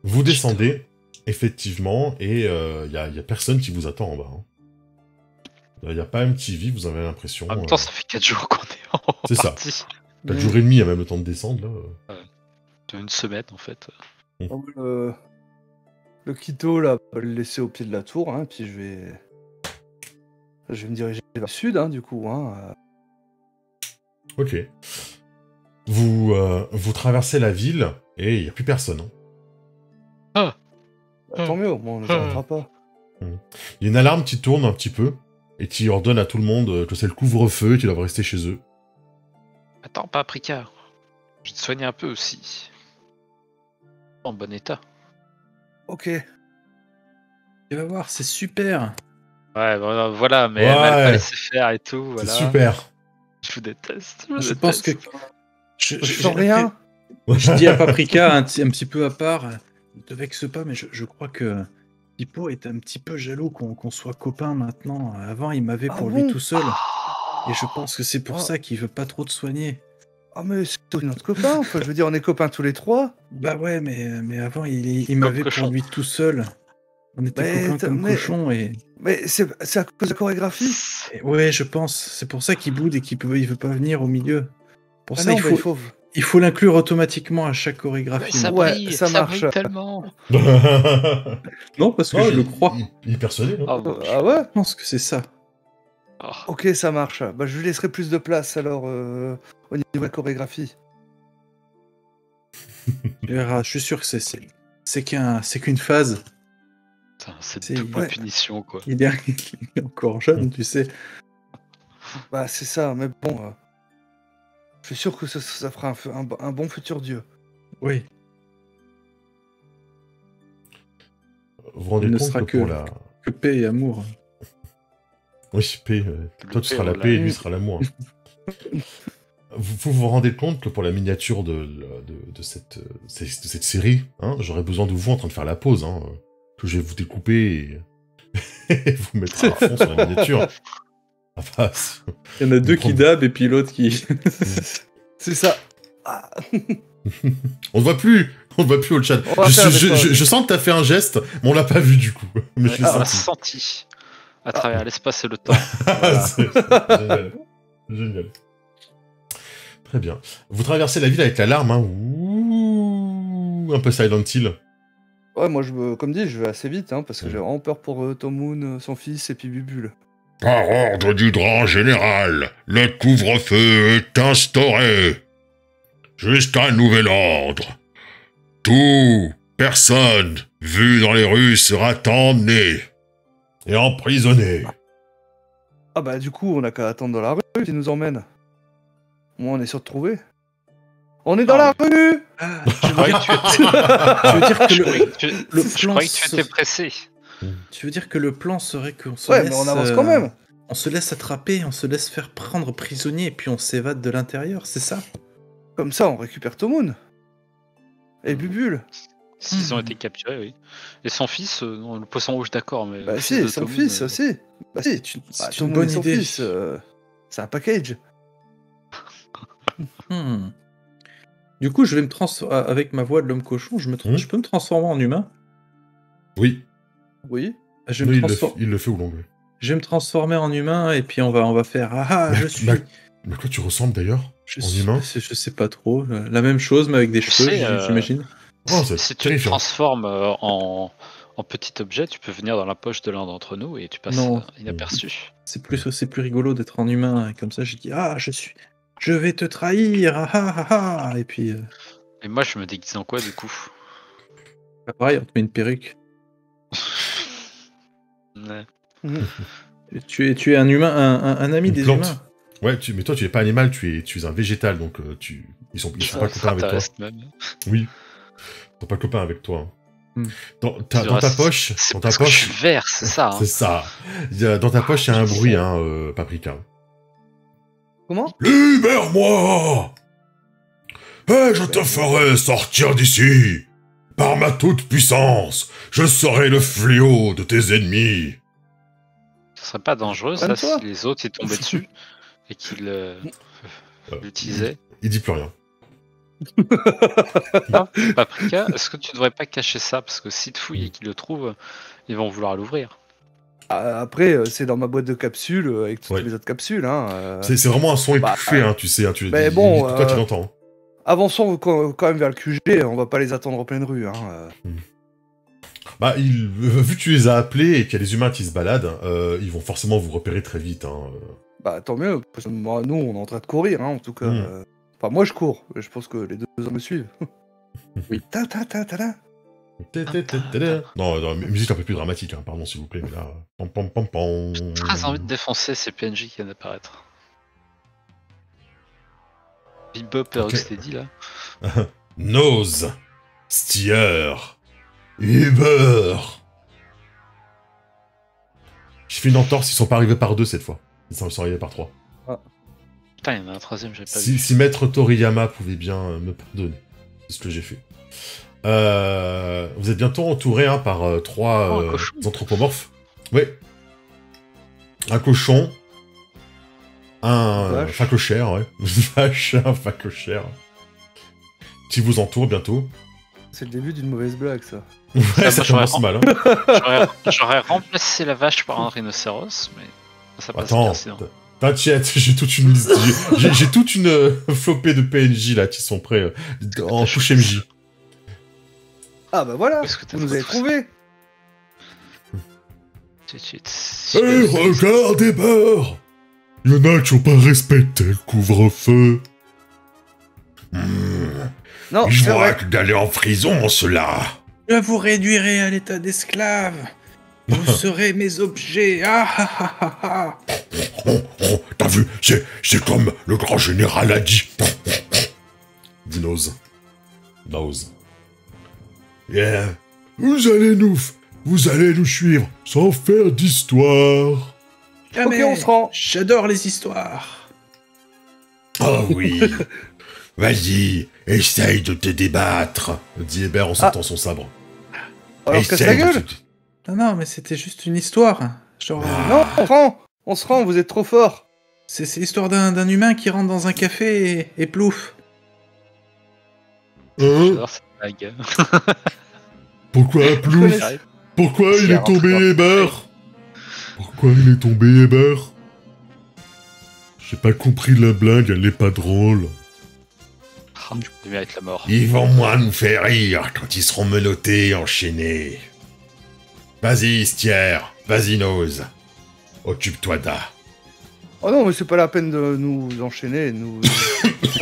Vous descendez, effectivement, et il y a personne qui vous attend en bas. Il n'y a pas MTV, vous avez l'impression. En même temps, ça fait 4 jours qu'on est en C'est ça. 4 jours et demi, il y a même le temps de descendre, là. Une semaine, en fait. Le Quito, là, on va le laisser au pied de la tour, hein, puis je vais me diriger vers le sud, hein, du coup. Hein. Ok. Vous traversez la ville, et il n'y a plus personne. Bah, tant mieux, au moins on ne les arrêtera pas. Il y a une alarme qui tourne un petit peu, et qui ordonne à tout le monde que c'est le couvre-feu et qu'ils doivent rester chez eux. Attends, Paprika. Je vais te soigner un peu aussi. En bon état. Ok. Tu vas voir, c'est super. Ouais, voilà, mais elle m'a pas laissé faire et tout. Voilà. C'est super. Je vous déteste. Je pense que... Je sens rien. Je dis à Paprika, un petit peu à part, ne te vexe pas, mais je crois que Pipo est un petit peu jaloux qu'on soit copains maintenant. Avant, il m'avait pour lui tout seul. Et je pense que c'est pour ça qu'il veut pas trop te soigner. Ah, mais c'est notre copain. Enfin, je veux dire, on est copains tous les trois. Bah ouais, mais avant, il m'avait pour lui tout seul. On était copains comme cochons et... Mais c'est à cause de la chorégraphie. Ouais, je pense. C'est pour ça qu'il boude et qu'il veut pas venir au milieu. Pour ça, non, il faut l'inclure automatiquement à chaque chorégraphie. Ça brille, ça marche. brille tellement. Non, parce que je le crois. Il est persuadé, non? Ah ouais? Je pense que c'est ça. Ok, ça marche. Bah, je lui laisserai plus de place alors au niveau de la chorégraphie. Tu verras, je suis sûr que c'est qu'une phase. C'est double punition, quoi. Il est encore jeune, tu sais. Bah, c'est ça, mais bon. Je suis sûr que ça fera un bon futur dieu. Oui. Vous vous rendez compte que pour la... que paix et amour. Oui, paix. Toi, tu seras la paix et lui sera l'amour. Vous vous rendez compte que pour la miniature de cette série, hein, j'aurais besoin de vous en train de faire la pause, hein, que je vais vous découper et vous mettre à fond sur la miniature. Enfin, il y en a deux qui dab et puis l'autre qui... C'est ça. On ne voit plus au chat. Je sens que t'as fait un geste, mais on l'a pas vu du coup. Mais je l'ai senti à travers l'espace et le temps. Voilà. Génial. Très bien. Vous traversez la ville avec l'alarme, hein. Ouh, un peu Silent Hill. Ouais, moi, comme dit, je vais assez vite, hein, parce que j'ai vraiment peur pour Tomoun, son fils, et puis Bubule. Par ordre du grand général, le couvre-feu est instauré. Jusqu'à nouvel ordre. Tout personne vue dans les rues sera emmené et emprisonné. Ah bah du coup, on a qu'à attendre dans la rue qui nous emmène. Moi, on est sûr de trouver. On est dans la rue. Tu veux dire que je croyais que tu étais pressé. Tu veux dire que le plan serait qu'on se laisse... mais on avance quand même. On se laisse attraper, on se laisse faire prendre prisonnier et puis on s'évade de l'intérieur, c'est ça? Comme ça, on récupère Tomoun. Et Bubule. S'ils ont été capturés, oui. Et son fils, le poisson rouge, d'accord, mais... Bah si, son fils aussi. Bah si, c'est une bonne idée. Fils, c'est un package. Du coup, je vais me transformer avec ma voix de l'homme cochon. Je peux me transformer en humain? Oui. Oui. Il le fait au l'onglet. Je vais me transformer en humain et puis on va faire je suis. Mais quoi tu ressembles d'ailleurs en humain? Je sais pas trop. La même chose, mais avec des cheveux, j'imagine. Si tu te transformes en petit objet, tu peux venir dans la poche de l'un d'entre nous et tu passes inaperçu. C'est plus rigolo d'être en humain. Comme ça, je dis je vais te trahir. Et puis. Et moi, je me déguise en quoi du coup? Pareil, on te met une perruque. Ouais. Tu es un humain, un ami des humains. Ouais, mais toi tu es pas animal, tu es un végétal, donc ils sont pas copains avec toi. Même. Oui, ils sont pas copains avec toi. Dans ta poche, je suis vert, c'est ça. C'est ça. Dans ta poche, il y a un bruit, Paprika. Comment? Libère-moi! Je te ferai sortir d'ici! Par ma toute puissance, je serai le fléau de tes ennemis. Ce serait pas dangereux, ça, si les autres y tombaient dessus et qu'ils l'utilisaient. Il dit plus rien. Paprika, est-ce que tu devrais pas cacher ça? Parce que si te fouillent et qu'ils le trouvent, ils vont vouloir l'ouvrir. Après, c'est dans ma boîte de capsules avec toutes les autres capsules. Hein, C'est vraiment un son étouffé, hein, tu sais. Hein, mais bon, toi, tu l'entends. Avançons quand même vers le QG, on va pas les attendre en pleine rue. Hein. Bah, vu que tu les as appelés et qu'il y a des humains qui se baladent, ils vont forcément vous repérer très vite. Hein. Bah, tant mieux, parce que nous, on est en train de courir, hein, en tout cas. Enfin, moi, je cours, je pense que les deux hommes me suivent. Oui. Non, musique un peu plus dramatique, hein, pardon, s'il vous plaît, mais là... J'ai très envie de défoncer ces PNJ qui viennent d'apparaître. Bebop et Rocksteady, là. Nose, Stier, Eber. J'ai fait une entorse, ils sont pas arrivés par 2 cette fois. Ils sont arrivés par 3. Putain, il y en a un troisième, j'ai pas vu. Si Maître Toriyama pouvait bien me pardonner, c'est ce que j'ai fait. Vous êtes bientôt entouré par 3 anthropomorphes. Oui. Un cochon, un facochère, ouais. Une vache, un facochère. Qui vous entoure bientôt. C'est le début d'une mauvaise blague, ça. Ouais, ça commence mal. Hein. J'aurais remplacé la vache par un rhinocéros, mais ça passe bien sinon. T'inquiète, j'ai toute une liste. J'ai toute une flopée de PNJ là qui sont prêts en touche MJ. Ah bah voilà, vous nous avez trouvé. Regarde, Eber. Il y en a qui n'ont pas respecté le couvre-feu. Non, je vois que d'aller en prison, cela. Je vous réduirai à l'état d'esclave. Vous serez mes objets. T'as vu, c'est comme le grand général a dit. Dit Nose. Nose. Yeah. Vous allez nous suivre sans faire d'histoire. Jamais. Ok, on se rend. J'adore les histoires. Oh oui. Vas-y, essaye de te débattre, dit Hébert en sortant son sabre. Alors casse la gueule. Non, mais c'était juste une histoire. Genre. Non, on se rend, vous êtes trop fort. C'est l'histoire d'un humain qui rentre dans un café et plouf. J'adore cette blague. Pourquoi plouf? Pourquoi il est tombé Hébert? Pourquoi il est tombé Hébert? J'ai pas compris la blague, elle n'est pas drôle. Il mérite la mort. Ils vont moins nous faire rire quand ils seront menottés, enchaînés. Vas-y, Stier, vas-y, Nose. Occupe-toi d'A. Oh non, mais c'est pas la peine de nous enchaîner, nous...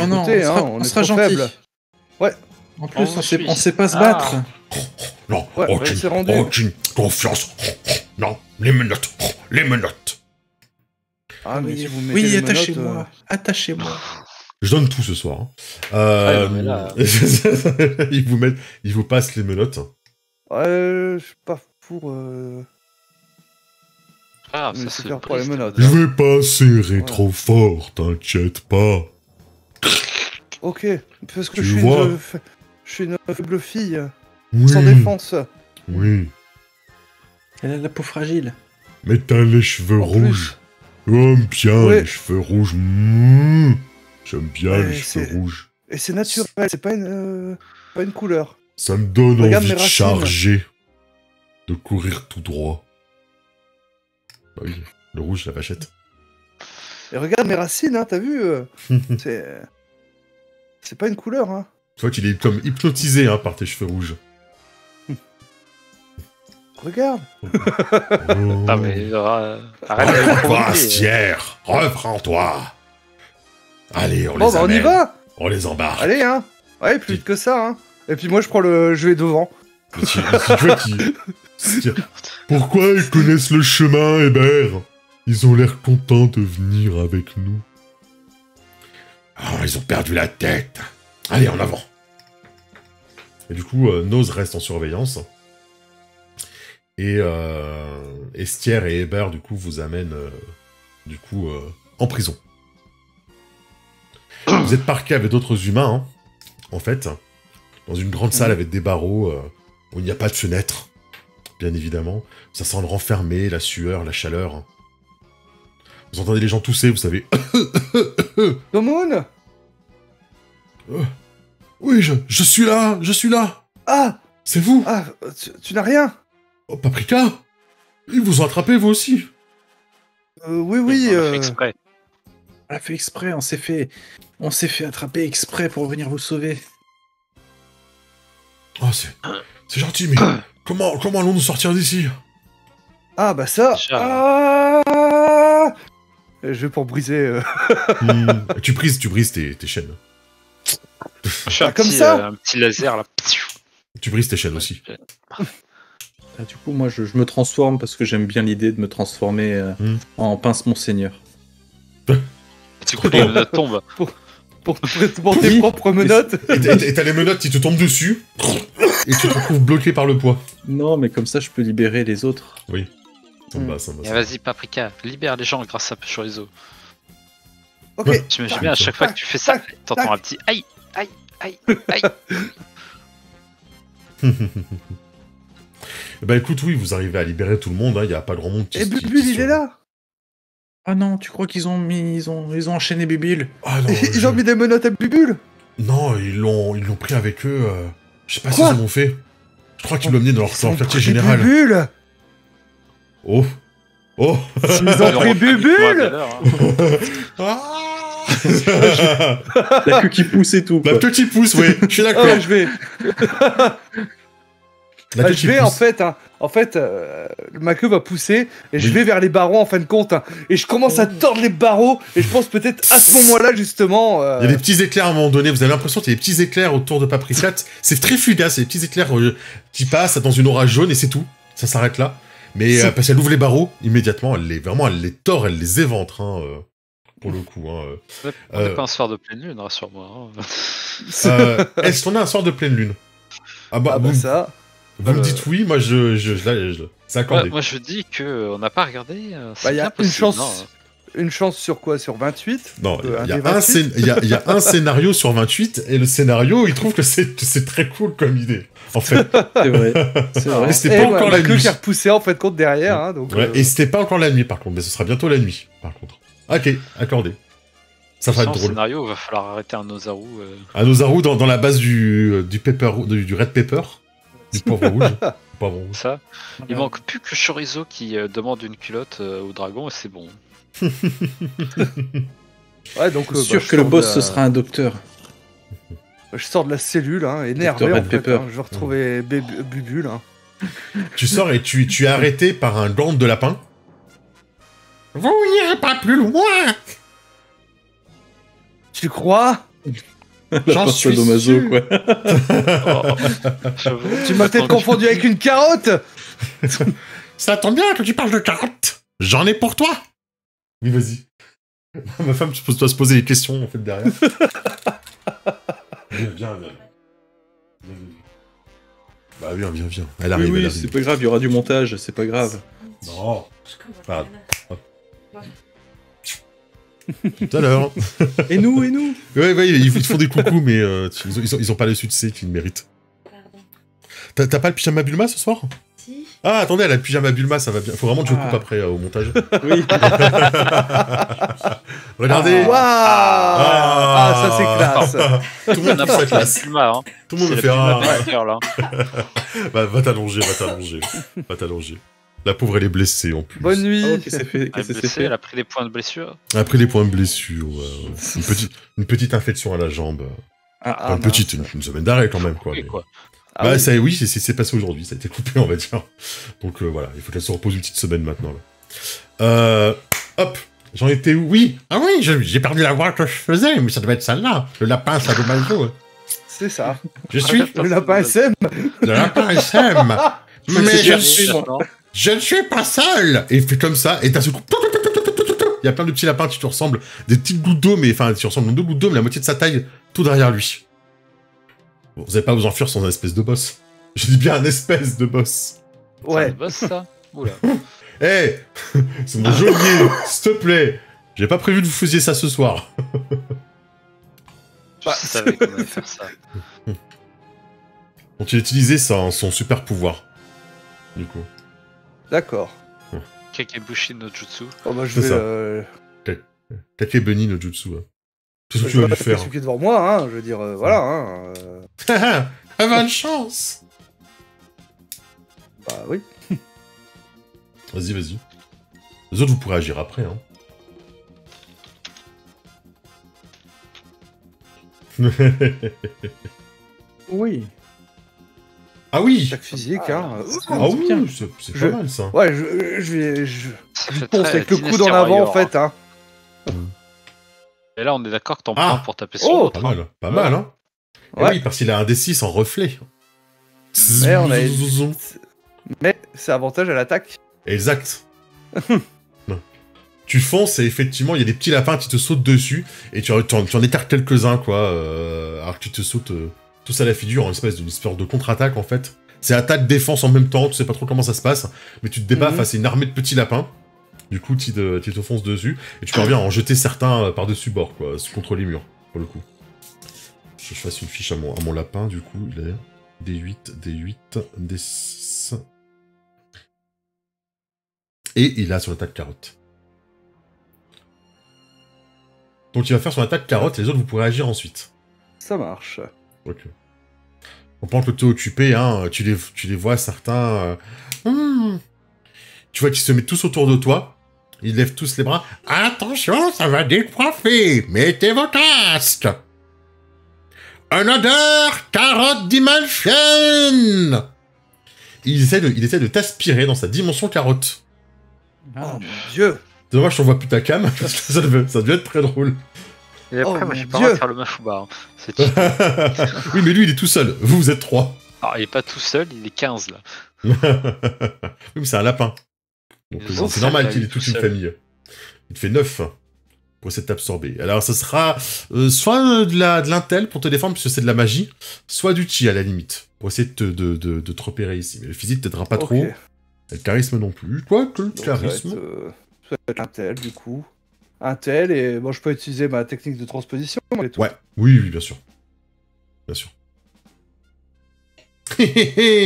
non, on sera gentil. Faible. Ouais. En plus, on sait pas se battre. Non, aucune confiance. Non, les menottes. Ah, mais si vous mettez les attachez-moi. Attachez-moi. Je donne tout ce soir. Hein. Ils vous passent les menottes. Ouais, je suis pas pour... Ah, ça c'est pour les menottes. Je vais pas serrer trop fort, t'inquiète pas. Ok, parce que tu je suis une faible fille. Oui. Sans défense. Oui. Elle a la peau fragile. Mais t'as les cheveux rouges. J'aime bien les cheveux rouges. J'aime bien les cheveux rouges. Et c'est naturel, c'est pas une couleur. Ça me donne envie de charger. De courir tout droit. Bah oui, le rouge, la vachette. Et regarde mes racines, hein, t'as vu C'est pas une couleur, hein. Tu vois qu'il est comme hypnotisé par tes cheveux rouges. Regarde. Ah mais arrête. Stier, reprends-toi. Allez, on les amène. On y va. On les embarque. Allez, hein. Ouais, plus vite que ça, hein. Et puis moi, je prends je vais devant. Pourquoi ils connaissent le chemin, Hébert? Ils ont l'air contents de venir avec nous. Oh, ils ont perdu la tête. Allez, en avant. Et du coup, Nose reste en surveillance. Et Stier et Hébert, du coup, vous amènent en prison. Vous êtes parqués avec d'autres humains, en fait. dans une grande salle avec des barreaux, où il n'y a pas de fenêtre, bien évidemment. Ça sent le renfermé, la sueur, la chaleur. Vous entendez les gens tousser, vous savez. Tomoun. Oui, je suis là, je suis là. Ah. C'est vous. Ah, tu n'as rien. Oh, Paprika. Ils vous ont attrapé, vous aussi. Oui. On a fait exprès. On a fait exprès, on s'est fait attraper exprès pour venir vous sauver. Oh, c'est gentil, mais comment allons-nous sortir d'ici? Ah, bah ça. Déjà. Ah. Je vais pour briser. Tu brises tes chaînes. Je fais un comme petit, ça un petit laser là. Tu brises tes chaînes aussi. Ah, du coup, moi, je me transforme parce que j'aime bien l'idée de me transformer en pince monseigneur. Du coup, les menottes tombent. Pour tes propres menottes. Et t'as les menottes qui te tombent dessus, et tu te retrouves bloqué par le poids. Non, mais comme ça, je peux libérer les autres. Oui. Ça me va, ça me va. Et vas-y, Paprika, libère les gens grâce à Chorizo. Ok. Ouais. J'imagine bien à chaque fois que tu fais ça, t'entends un petit aïe, aïe, aïe, aïe. Bah écoute, oui, vous arrivez à libérer tout le monde, il n'y a pas grand monde qui Et Bubule, il est là. Ah non, tu crois qu'ils ont enchaîné Bubule? Ah non, Ils ont mis des menottes à Bubule. Non, ils l'ont pris avec eux. Je sais pas Quoi s'ils en ont fait. Je crois qu'ils l'ont amené dans leur Ils ont quartier pris général. Bubule. Oh. Ils ont pris Bubule. Ah. La queue qui pousse et tout. La Quoi. queue qui pousse, oui, je suis d'accord. Je vais. La queue qui Je vais pousse. en fait, ma queue va pousser et je vais vers les barreaux en fin de compte. Et je commence à tordre les barreaux et je pense peut-être à ce moment-là justement. Il y a des petits éclairs à un moment donné, vous avez l'impression qu'il y a des petits éclairs autour de Paprika. C'est très fugace, c'est des petits éclairs qui passent dans une orage jaune et c'est tout. Ça s'arrête là. Mais parce qu'elle ouvre les barreaux, immédiatement, elle les tord, elle les éventre, pour le coup. On n'est pas un soir de pleine lune, rassure-moi. Est-ce qu'on a un soir de pleine lune? Ah bah ça. Vous me dites oui, moi je c'est accordé. Moi je dis que on n'a pas regardé. Il y a une chance. Une chance sur quoi? Sur 28? Non, il y a un scénario sur 28 et le scénario, il trouve que c'est très cool comme idée. En fait. C'est vrai. Mais c'était pas encore la nuit. Qui a repoussé en fait compte derrière. Donc, ouais, et c'était pas encore la nuit par contre, mais ce sera bientôt la nuit par contre. Ok, accordé. Ça va être drôle. Scénario, il va falloir arrêter un Ozaru. Un Ozaru dans la base du red pepper. Du poivre rouge. Ça. Il manque plus que Chorizo qui demande une culotte au dragon et c'est bon. Ouais, donc sûr que le boss ce sera un docteur. Je sors de la cellule, énervé en fait. Je vais retrouver Bubule. Tu sors et tu es arrêté par un gland de lapin. Vous n'irez pas plus loin. Tu crois? J'en suis sûr. Quoi. Tu m'as peut-être confondu avec une carotte. Ça tombe bien que tu parles de carotte. J'en ai pour toi. Oui, vas-y. Ma femme, tu dois se poser des questions, en fait, derrière. Viens. Bah, viens. Elle arrive, oui, elle arrive. c'est pas grave, il y aura du montage, c'est pas grave. Non. Pas tout à l'heure. Et nous Ouais, ils font des coucous, mais ils ont pas le succès qu'ils méritent. T'as pas le pyjama Bulma ce soir? Si. Ah, attendez, elle a le pyjama Bulma, ça va bien. Faut vraiment que je coupe après au montage. Oui. Regardez. Waouh. Ça c'est classe. Tout le monde a sa classe. Tout le monde me fait un. Là. Va t'allonger. La pauvre, elle est blessée en plus. Bonne nuit. Oh, qu'est-ce que c'est fait? Elle a pris des points de blessure. Elle a pris des points de blessure. Une petite infection à la jambe. Une semaine d'arrêt quand même, quoi. Oui, Mais... quoi. Bah, c'est passé aujourd'hui, ça a été coupé, on va dire. Donc voilà, il faut qu'elle se repose une petite semaine maintenant. Là. Hop, j'en étais où? Oui, j'ai perdu la voix que je faisais, mais ça devait être celle-là. Le lapin Sadomaso. C'est ça. Je suis le lapin SM. Le lapin SM. Mais je ne suis pas seul. Et il fait comme ça, et t'as ce coup. Il y a plein de petits lapins qui te ressemblent, des petites gouttes d'eau, mais enfin, qui ressemblent à 2 gouttes d'eau, mais la moitié de sa taille, tout derrière lui. Bon, vous n'allez pas vous enfuir sans un espèce de boss. Je dis bien un espèce de boss. Ouais. C'est un boss, ça. Oula. Hey, c'est mon geôlier, s'il te plaît. J'ai pas prévu que vous faisiez ça ce soir. Je savais qu'on allait faire ça. Donc il a utilisé son super pouvoir. Du coup. D'accord. Kakebushi no Jutsu. Oh bah je vais... Kakebunny no Jutsu. Tout ce que tu je vas vais lui faire. celui qui est devant moi, hein. Je veux dire, voilà. Hein, Avoir une chance. Bah oui. Vas-y. Les autres, vous pourrez agir après, hein. Oui. Ah oui. Attaque physique, hein. Ah oui, c'est pas mal, ça. Ouais, je Ça pense fait avec le très coude en avant, en Dynasty fait, hein. Et là, on est d'accord que t'en prends pour taper sur Oh, l'autre. Pas mal, hein. Et Ouais. oui, parce qu'il a un D6 en reflet. Mais c'est avantage à l'attaque. Exact. Tu fonces et effectivement, il y a des petits lapins qui te sautent dessus et tu en écartes quelques-uns, quoi. Alors que tu te sautes tous à la figure en espèce d'une espèce de contre-attaque, en fait. C'est attaque-défense en même temps, tu sais pas trop comment ça se passe, mais tu te débats face à une armée de petits lapins. Du coup, tu te fonces dessus et tu parviens à en jeter certains par-dessus bord, quoi, contre les murs, pour le coup. Je fasse une fiche à mon lapin, du coup, il est D8, D6... Et il a son attaque carotte. Donc il va faire son attaque carotte, et les autres, vous pourrez agir ensuite. Ça marche. Ok. Pendant que tu es occupé, hein, tu les vois, certains... Tu vois qu'ils se mettent tous autour de toi, ils lèvent tous les bras. Attention, ça va décoiffer. Mettez vos casques. Un odeur carotte dimension. Il essaie de t'aspirer dans sa dimension carotte. Oh mon dieu. C'est dommage, je t'en vois plus ta cam, parce que ça devait être très drôle. Et après, Oh moi, j'ai mon pas le droit de Dieu. faire le Mafuba. Hein. C'est cheaté. Oui, mais lui, il est tout seul. Vous êtes 3. Alors, il est pas tout seul, il est 15 là. Oui, mais c'est un lapin. Donc Ils ont c'est normal cinq, qu'il là, ait toute tout une seul. famille. Il te fait 9 pour essayer de t'absorber. Alors, ça sera soit de l'intel pour te défendre, puisque c'est de la magie, soit du chi à la limite, pour essayer de te repérer ici. Mais le physique t'aidera pas trop. Ok. Et le charisme non plus. Quoique le Donc, charisme... ça va être un tel, du coup. Un tel, et bon, je peux utiliser ma technique de transposition et tout. Ouais, oui, bien sûr. Bien sûr.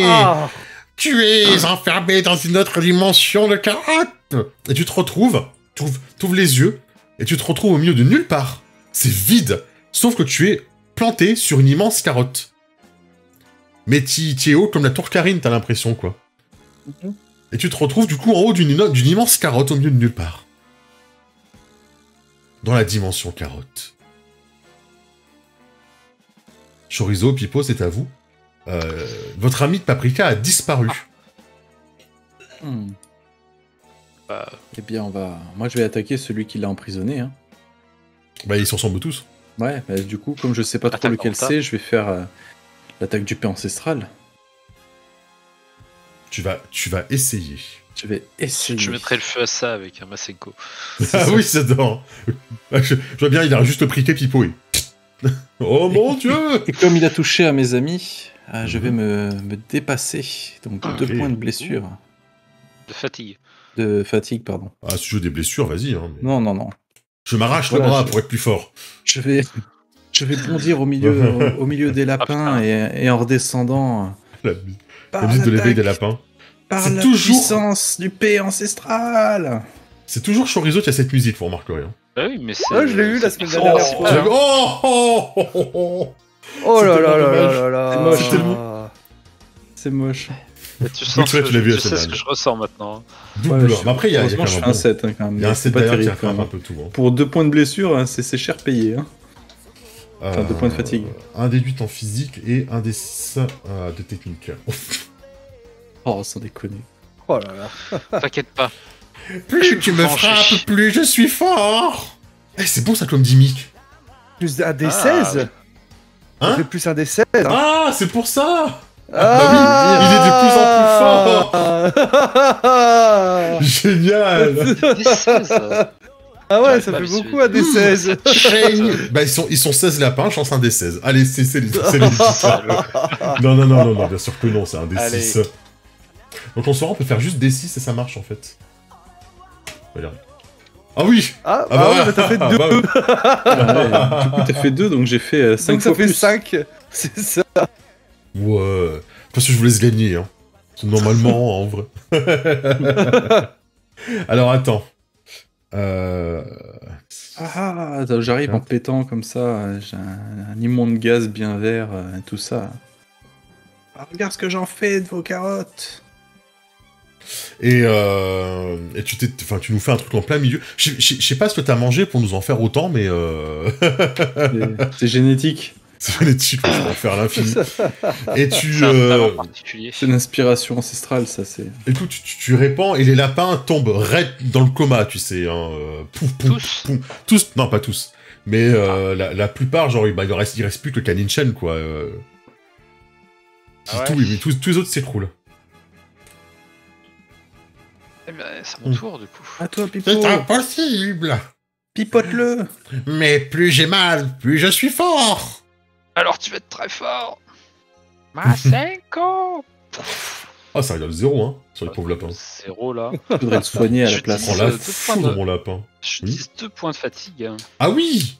Ah. Tu es enfermé dans une autre dimension de carotte. Et tu te retrouves, t'ouvres les yeux, et tu te retrouves au milieu de nulle part. C'est vide, sauf que tu es planté sur une immense carotte. Mais tu es haut comme la tour Karine, t'as l'impression, quoi. Et tu te retrouves, du coup, en haut d'une immense carotte au milieu de nulle part. Dans la dimension carotte. Chorizo, Pipo, c'est à vous. Votre ami de Paprika a disparu. Eh bien, moi, je vais attaquer celui qui l'a emprisonné. Hein. Bah, ils se ressemblent tous. Ouais, bah, du coup, comme je sais pas trop Attaque lequel en tas. c'est, je vais faire l'attaque du paix ancestral. Tu vas essayer. Je vais essayer. Je mettrai le feu à ça avec un Masenko. Ah oui, c'est dedans. Je vois bien, il a juste priqué Pipo. Oh mon dieu. Et comme il a touché à mes amis, je vais me dépasser. Donc 2 points de blessure. De fatigue. De fatigue, pardon. Ah, si tu veux des blessures, vas-y. Hein, mais... Non. Je m'arrache Voilà, le bras je- pour être plus fort. Je vais bondir au milieu des lapins et en redescendant. La Par musique de l'éveil l'attaque, des lapins. Par C'est la toujours- puissance du paix ancestral. C'est toujours Chorizo qui a cette musique, vous remarquerez. Hein. Bah oui, mais c'est. Ouais, je l'ai eu la semaine c'est dernière. principal. Oh. Oh là C'est là tellement là dommage. là là. C'est moche. C'est tellement- C'est moche. Et tu sens toi, tu l'as vu la je sais semaine ce que je ressens maintenant. Hein. Double. Ouais, Mais après, il y a heureusement, quand je même fais un bon. 7 hein, quand même. Il y a un C'est 7 pas derrière qui terrible, quand rattrape même. un peu tout. Hein. Pour 2 points de blessure, hein, c'est cher payé. Hein. Enfin, 2 points de fatigue. Un des 8 en physique et un des 6 de technique. Oh, sans déconner. Oh là là. T'inquiète pas. Plus tu me frappes, plus je suis fort. Eh, c'est bon ça comme gimmick. Plus un D16. ouais. Ça Hein fait plus un D16. Hein. Ah, c'est pour ça. Ah, bah oui, il est de plus en plus fort. Génial. Ah ouais, ça Bah, fait mais beaucoup c'est- un D16. Bah ils sont 16 lapins, chance un des 16. Allez, c'est les Non, bien sûr que non, c'est un des Allez. 6. Donc en soir, on peut faire juste des 6 et ça marche en fait. Regarde. Ah oui. Ah, Ah bah ouais, ouais. mais t'as fait 2. Ah bah oui. Ouais, du coup, t'as fait 2, donc j'ai fait 5 Donc ça fois fait plus. 5. C'est ça. Ouais. Parce que je vous laisse gagner, hein. Normalement, en vrai. Alors, attends. J'arrive en pétant comme ça, j'ai un immonde gaz bien vert, tout ça. Ah, regarde ce que j'en fais de vos carottes. Et tu nous fais un truc en plein milieu. Je sais pas ce que t'as mangé pour nous en faire autant, mais C'est génétique. c'est génétique, je peux en faire à l'infini. Et C'est un talent particulier. C'est une inspiration ancestrale, ça, c'est... Écoute, tu répands et les lapins tombent raide dans le coma, tu sais. Hein, pouf, pouf, Tous pouf. Tous, non, pas tous. Mais la plupart, genre, il reste plus que le Kanin-Shen, quoi. Ah ouais. Tous les autres s'écroulent. Eh ben, c'est mon tour, du coup. À toi, Pipo. C'est impossible. Pipote-le. Mais plus j'ai mal, plus je suis fort. Alors tu vas être très fort. Masenko. Ah, ça regarde 0, hein, sur les pauvres lapins. 0 là. Je voudrais le soigner à la place. Prends la 2 points foudre, de- mon lapin. Je Oui. dis 2 points de fatigue. Ah oui.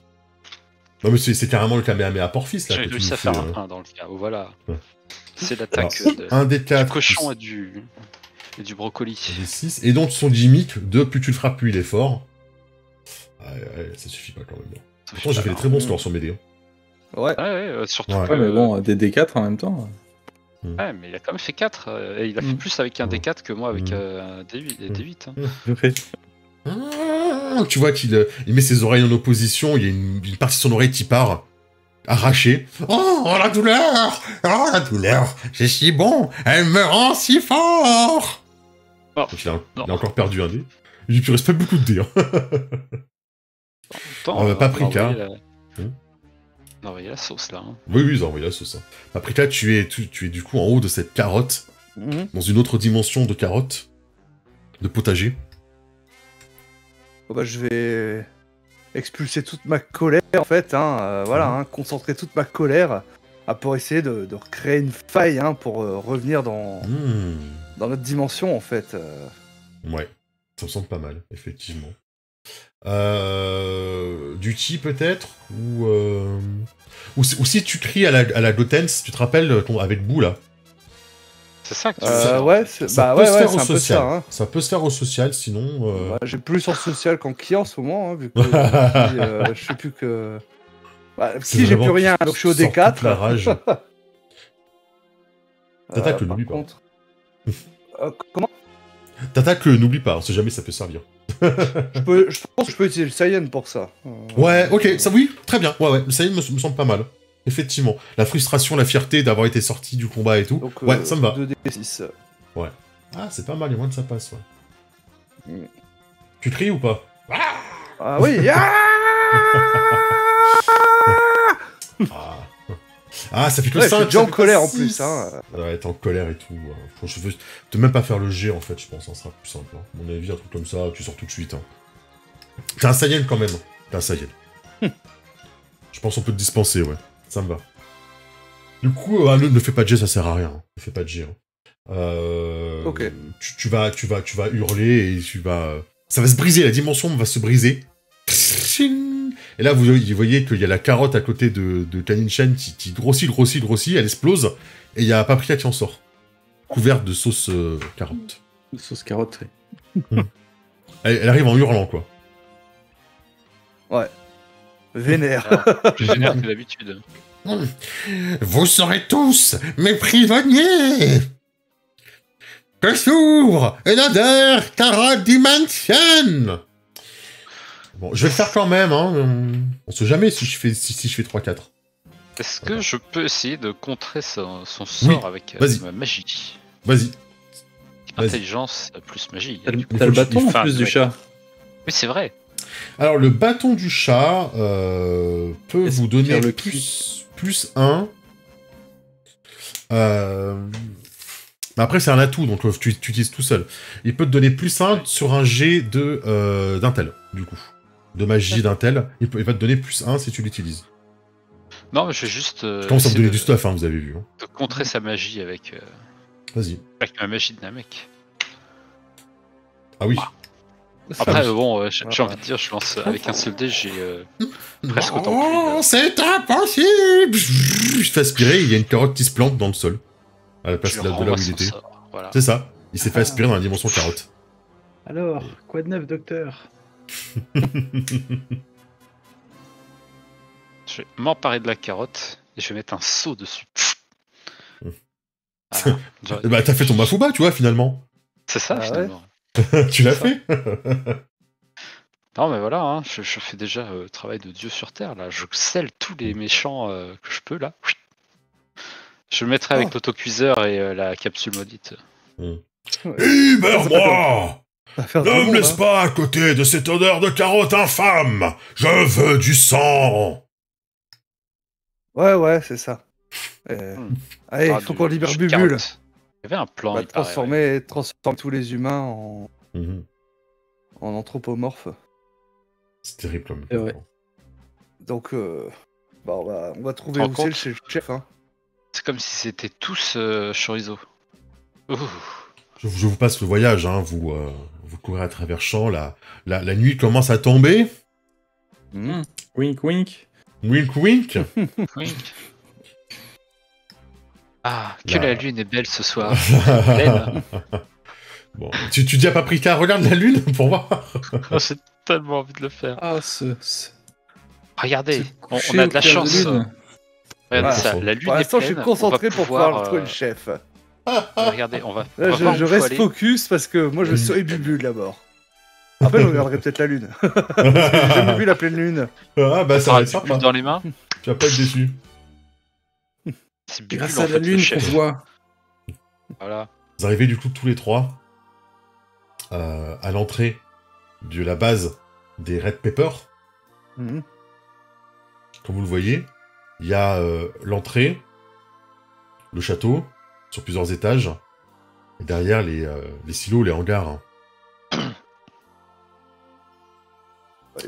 Non, mais c'est carrément le Kamehameha Porfis, là. J'ai que tu réussi nous à faire fais, un 1 dans le cas. Oh, voilà. Ouais. C'est l'attaque un des du 4. cochon et du brocoli. Des 6. Et donc, son gimmick de plus tu le frappes, plus il est fort. Ouais, ça suffit pas quand même. Non. Pourtant, j'ai fait des très bons scores sur mes dés. Ouais. Ouais, surtout Ouais. que... Ouais, mais bon, des D4 en même temps. Ouais, mais il a quand même fait 4. Et il a fait plus avec un D4 que moi avec un D8. Hein. Ouais. Ah, tu vois qu'il met ses oreilles en opposition, il y a une partie de son oreille qui part, arrachée. Oh, la douleur! Oh, la douleur! C'est si bon! Elle me rend si fort! Oh, Donc il a encore perdu un dé. Il lui reste pas beaucoup de dés. Hein. Pourtant, Paprika. On a envoyé la sauce là. Hein. Oui, ils ont envoyé la sauce. Hein. Paprika, tu es du coup en haut de cette carotte, dans une autre dimension de carotte, de potager. Bon, bah, je vais expulser toute ma colère en fait, hein, voilà, hein, concentrer toute ma colère pour essayer de recréer une faille hein, pour revenir dans notre dimension en fait. Ouais, ça me semble pas mal, effectivement. Du chi peut-être ou si tu cries à la Glotens, tu te rappelles avec Bou là. C'est ça que tu veux ouais, Ça peut se faire au c'est un peu social. ça. Hein. Ça peut se faire au social, sinon. Bah, j'ai plus en social qu'en ki en ce moment, hein, vu que je sais plus que. Bah, si j'ai plus rien, donc je suis au D4. Toute la rage. T'attaques, n'oublie pas. Contre... comment T'attaques, n'oublie pas, on sait jamais ça peut servir. je pense que je peux utiliser le Saiyan pour ça. Ouais, ok, ça oui, très bien. Ouais, le Saiyan me semble pas mal. Effectivement. La frustration, la fierté d'avoir été sorti du combat et tout. Donc, ouais, ça me va. 2d6. Ouais. Ah, c'est pas mal, il y a moins que ça passe, ouais. Tu cries ou pas? Ah oui. Ah, ça fait que ouais, 5. je suis déjà en colère en plus. Hein. Ouais, t'es en colère et tout. Je veux te même pas faire le jet en fait, je pense, ça sera plus simple. Hein. À mon avis, un truc comme ça, tu sors tout de suite. Hein. T'es un Saiyan quand même. T'es un Saiyan. Je pense qu'on peut te dispenser, ouais. Ça me va. Du coup, ne fais pas de jet, ça sert à rien. Ne fais pas de jet. Hein. Ok. Tu vas hurler et tu vas. Ça va se briser, la dimension va se briser. Et là, vous voyez qu'il y a la carotte à côté de Kanin-Shen qui grossit, elle explose, et il y a Paprika qui en sort. Couverte de sauce carotte. Sauce carotte, oui. Elle arrive en hurlant, quoi. Ouais. Vénère. Plus vénère que d'habitude. Vous serez tous mes prisonniers. Que s'ouvre another carotte dimension. Bon, je vais le faire quand même, hein. On sait jamais si je fais 3-4. Est-ce que je peux essayer de contrer son sort avec ma magie? Vas-y. Intelligence plus magie. T'as le bâton en plus du chat. Oui, c'est vrai. Alors, le bâton du chat peut vous donner le plus 1. Mais après, c'est un atout, donc tu utilises tout seul. Il peut te donner plus 1 sur un jet d'intel, du coup. De magie d'intel. Il va te donner plus 1 si tu l'utilises. Non, mais je vais juste... Comment ça me donner du stuff, hein, vous avez vu. Hein. De contrer sa magie avec... Vas-y. Avec ma magie de Namek. Ah oui. Après, bon, j'ai envie de dire, je lance avec un seul dé, j'ai presque autant que lui. C'est impossible. fais aspirer, il y a une carotte qui se plante dans le sol. À la place de là où il était. Voilà. C'est ça. Il s'est fait aspirer dans la dimension carotte. Alors, quoi de neuf, docteur? Je vais m'emparer de la carotte et je vais mettre un seau dessus. Voilà. Bah, t'as fait ton Mafuba, tu vois, finalement. C'est ça, finalement. Tu l'as fait. Non, mais voilà, hein, je fais déjà le travail de Dieu sur Terre, là. Je scelle tous les méchants que je peux, là. Je le mettrai avec l'autocuiseur et la capsule maudite. Libère-moi! Ne me laisse pas à côté de cette odeur de carotte infâme! Je veux du sang! Ouais, c'est ça. Allez, il faut qu'on libère Bubule. Il y avait un plan. On va transformer tous les humains en anthropomorphes. C'est terrible. Ouais. Donc, on va trouver où c'est le chef. Hein. C'est comme si c'était tous chorizo. Je vous passe le voyage, hein. Vous courez à travers champs, la nuit commence à tomber. Wink, wink. Wink, wink. Wink. Ah, que la lune est belle ce soir. Belle. Bon, tu dis à Paprika, regarde la lune pour voir. J'ai tellement envie de le faire. Ah, regardez, on a de la chance. Regardez ça, la lune pour l'instant, je suis concentré pour pouvoir trouver le chef. Regardez, on va. Là, je reste focus parce que moi je serai Bubule d'abord. Après, je regarderai peut-être la lune. Parce que j'ai jamais vu la pleine lune. Ah, bah ça va être sympa. Dans les mains. Tu vas pas être déçu. C'est Bubule, grâce à la lune qu'on voit. Voilà. Vous arrivez du coup tous les trois à l'entrée de la base des Red Pepper. Comme vous le voyez, il y a l'entrée, le château, sur plusieurs étages, et derrière les silos, les hangars. Hein.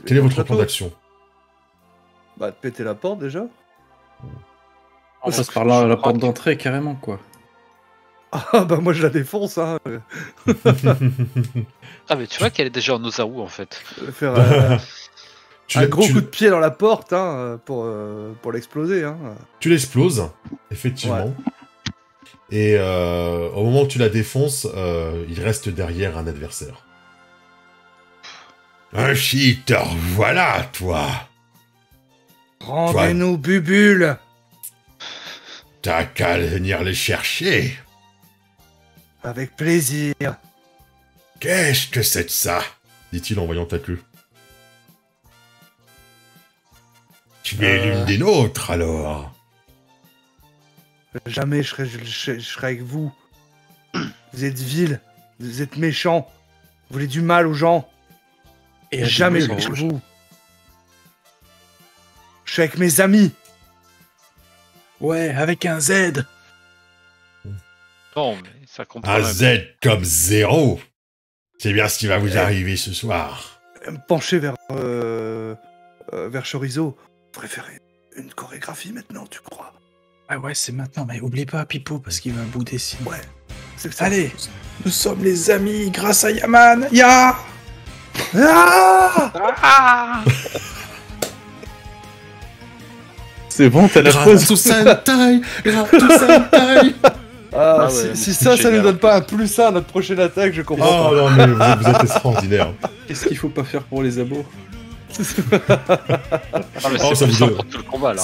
Quel est votre plan d'action? Bah, de péter la porte déjà. Ça se parle à la porte d'entrée carrément, quoi. Ah bah moi je la défonce, hein. Ah mais tu vois qu'elle est déjà en Ozaru en fait. Faire un gros coup de pied dans la porte, hein, pour l'exploser, hein. Tu l'exploses, effectivement. Ouais. Et au moment où tu la défonces, il reste derrière un adversaire. Un cheater, voilà, toi. Rendez-nous Bubule. T'as qu'à venir les chercher. Avec plaisir. Qu'est-ce que c'est de ça? Dit-il en voyant ta queue. Tu es l'une des nôtres, alors. Jamais je serai avec vous. Vous êtes vil, vous êtes méchants, vous voulez du mal aux gens. Et jamais je serai avec vous. Je suis avec mes amis. Ouais, avec un Z. Non, mais ça comprend. Un Z comme 0. C'est bien ce qui va vous arriver ce soir. Me pencher vers Chorizo. Vous préférez une chorégraphie maintenant, tu crois? Ouais, c'est maintenant, mais oublie pas Pipo, parce qu'il va bouder si. Ouais, c'est ça. Allez, nous sommes les amis grâce à Yaman. Ya C'est bon, t'as la pause. Ah, si ça nous donne pas un plus 1 à notre prochaine attaque, je comprends pas. Oh non, mais vous êtes extraordinaire. Qu'est-ce qu'il faut pas faire pour les abos? Ça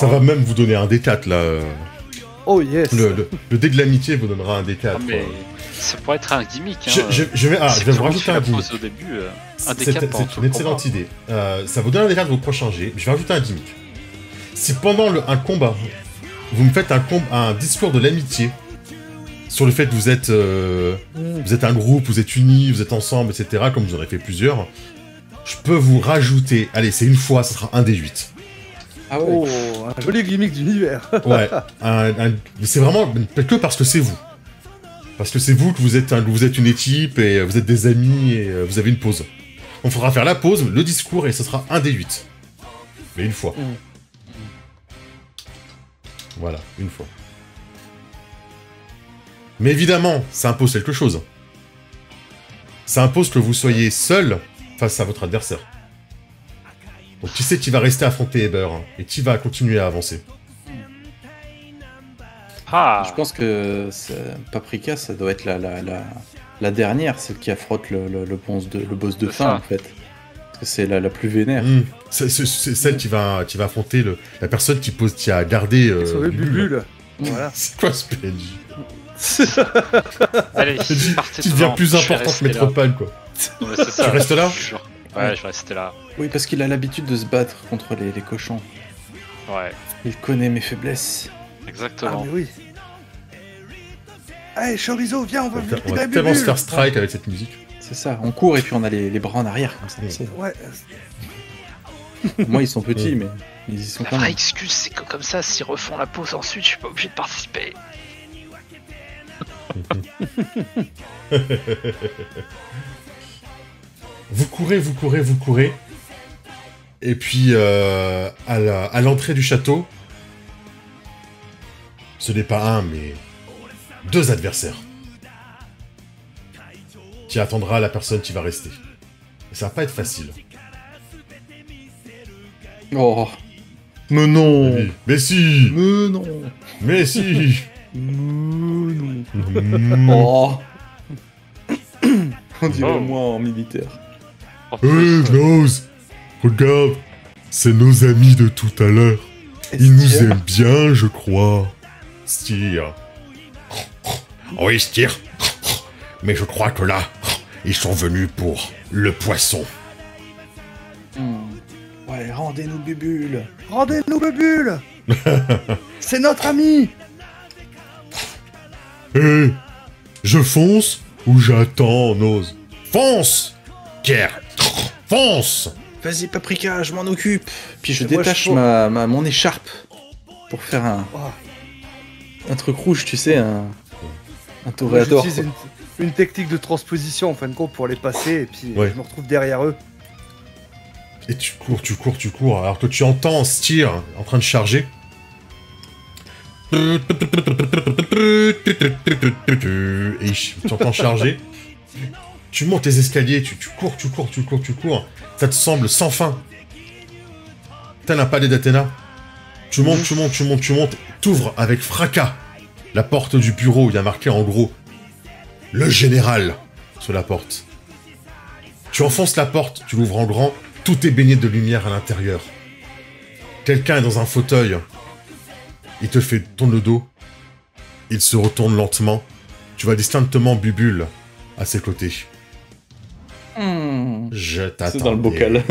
va même vous donner un D4 là. Oh yes. Le dé de l'amitié vous donnera un D4. Mais ça pourrait être un gimmick. Hein. Je vais vous rajouter un gimmick. Au début, c'est une excellente idée. Ça vous donne un D4 de vos prochains jets. Je vais rajouter un gimmick. Si pendant un combat, vous me faites un discours de l'amitié sur le fait que vous êtes un groupe, vous êtes unis, vous êtes ensemble, etc., comme vous en avez fait plusieurs, je peux vous rajouter, allez, c'est une fois, ça sera un D8. Ah ouais. Oh, un joli gimmick d'univers. Ouais, c'est vraiment que parce que c'est vous. Parce que c'est vous que vous êtes une équipe et vous êtes des amis et vous avez une pause. On faudra faire la pause, le discours et ce sera un D8. Mais une fois. Voilà, une fois. Mais évidemment, ça impose quelque chose. Ça impose que vous soyez seul face à votre adversaire. Donc tu sais qu'il va rester affronter Eber, hein, et qui va continuer à avancer. Ah. Je pense que Paprika, ça doit être la dernière, celle qui affronte le boss de fin, en fait. Parce que c'est la plus vénère. C'est celle qui va affronter la personne qui a gardé Bubule. Voilà. C'est quoi ce PNJ? Allez, partez Tu deviens devant, plus je vais important que rester là. Métropole, quoi. Non, mais c'est ça, Tu restes là? je jure. Ouais, je reste là. Oui, parce qu'il a l'habitude de se battre contre les cochons. Ouais, Il connaît mes faiblesses. Ah, exactement. mais oui. Allez, Chorizo, viens, on va On va tellement se faire strike avec cette musique. C'est ça, on court et puis on a les bras en arrière, comme ça. c'est- Ouais. Moi, ils sont petits, mais ils y sont La quand vraie même. excuse, c'est que comme ça, s'ils refont la pause ensuite, je suis pas obligé de participer. Vous courez. Et puis, à l'entrée du château, ce n'est pas un, mais 2 adversaires. Qui attendra la personne qui va rester. Et ça va pas être facile. Oh. Mais non. Mais si. Mais non. Mais si. Oh. On dirait Oh. moi en militaire. En Hé, plus, Nose, regarde, c'est nos amis de tout à l'heure. Ils nous aiment bien, je crois. Styr. Oui, Styr. Mais je crois que là, ils sont venus pour le poisson. Ouais, rendez-nous Bubule. Rendez-nous Bubule. C'est notre ami. Hé, je fonce ou j'attends, Nose? Fonce, Kier. Fonce. Vas-y, Paprika, je m'en occupe. Puis je Et moi, détache je- mon écharpe pour faire un truc rouge, tu sais, un Moi, toréador. j'utilise une technique de transposition en fin de compte pour les passer et puis Ouais. je me retrouve derrière eux. Et tu cours, alors que tu entends Styr en train de charger. Et tu entends charger. Tu montes les escaliers, tu cours. Ça te semble sans fin. Tel un palais d'Athéna. Tu montes. T'ouvres avec fracas la porte du bureau où il y a marqué en gros le général sur la porte. Tu enfonces la porte, tu l'ouvres en grand, tout est baigné de lumière à l'intérieur. Quelqu'un est dans un fauteuil. Il te fait tourner le dos. Il se retourne lentement. Tu vois distinctement Bubule à ses côtés. Je t'attends. C'est dans le bocal.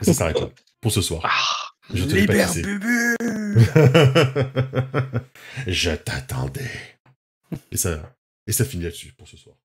Ça s'arrête là. Pour ce soir. Ah, Je te l'ai pas Libère laissé. Bubule. Je t'attendais. Et ça finit là-dessus pour ce soir.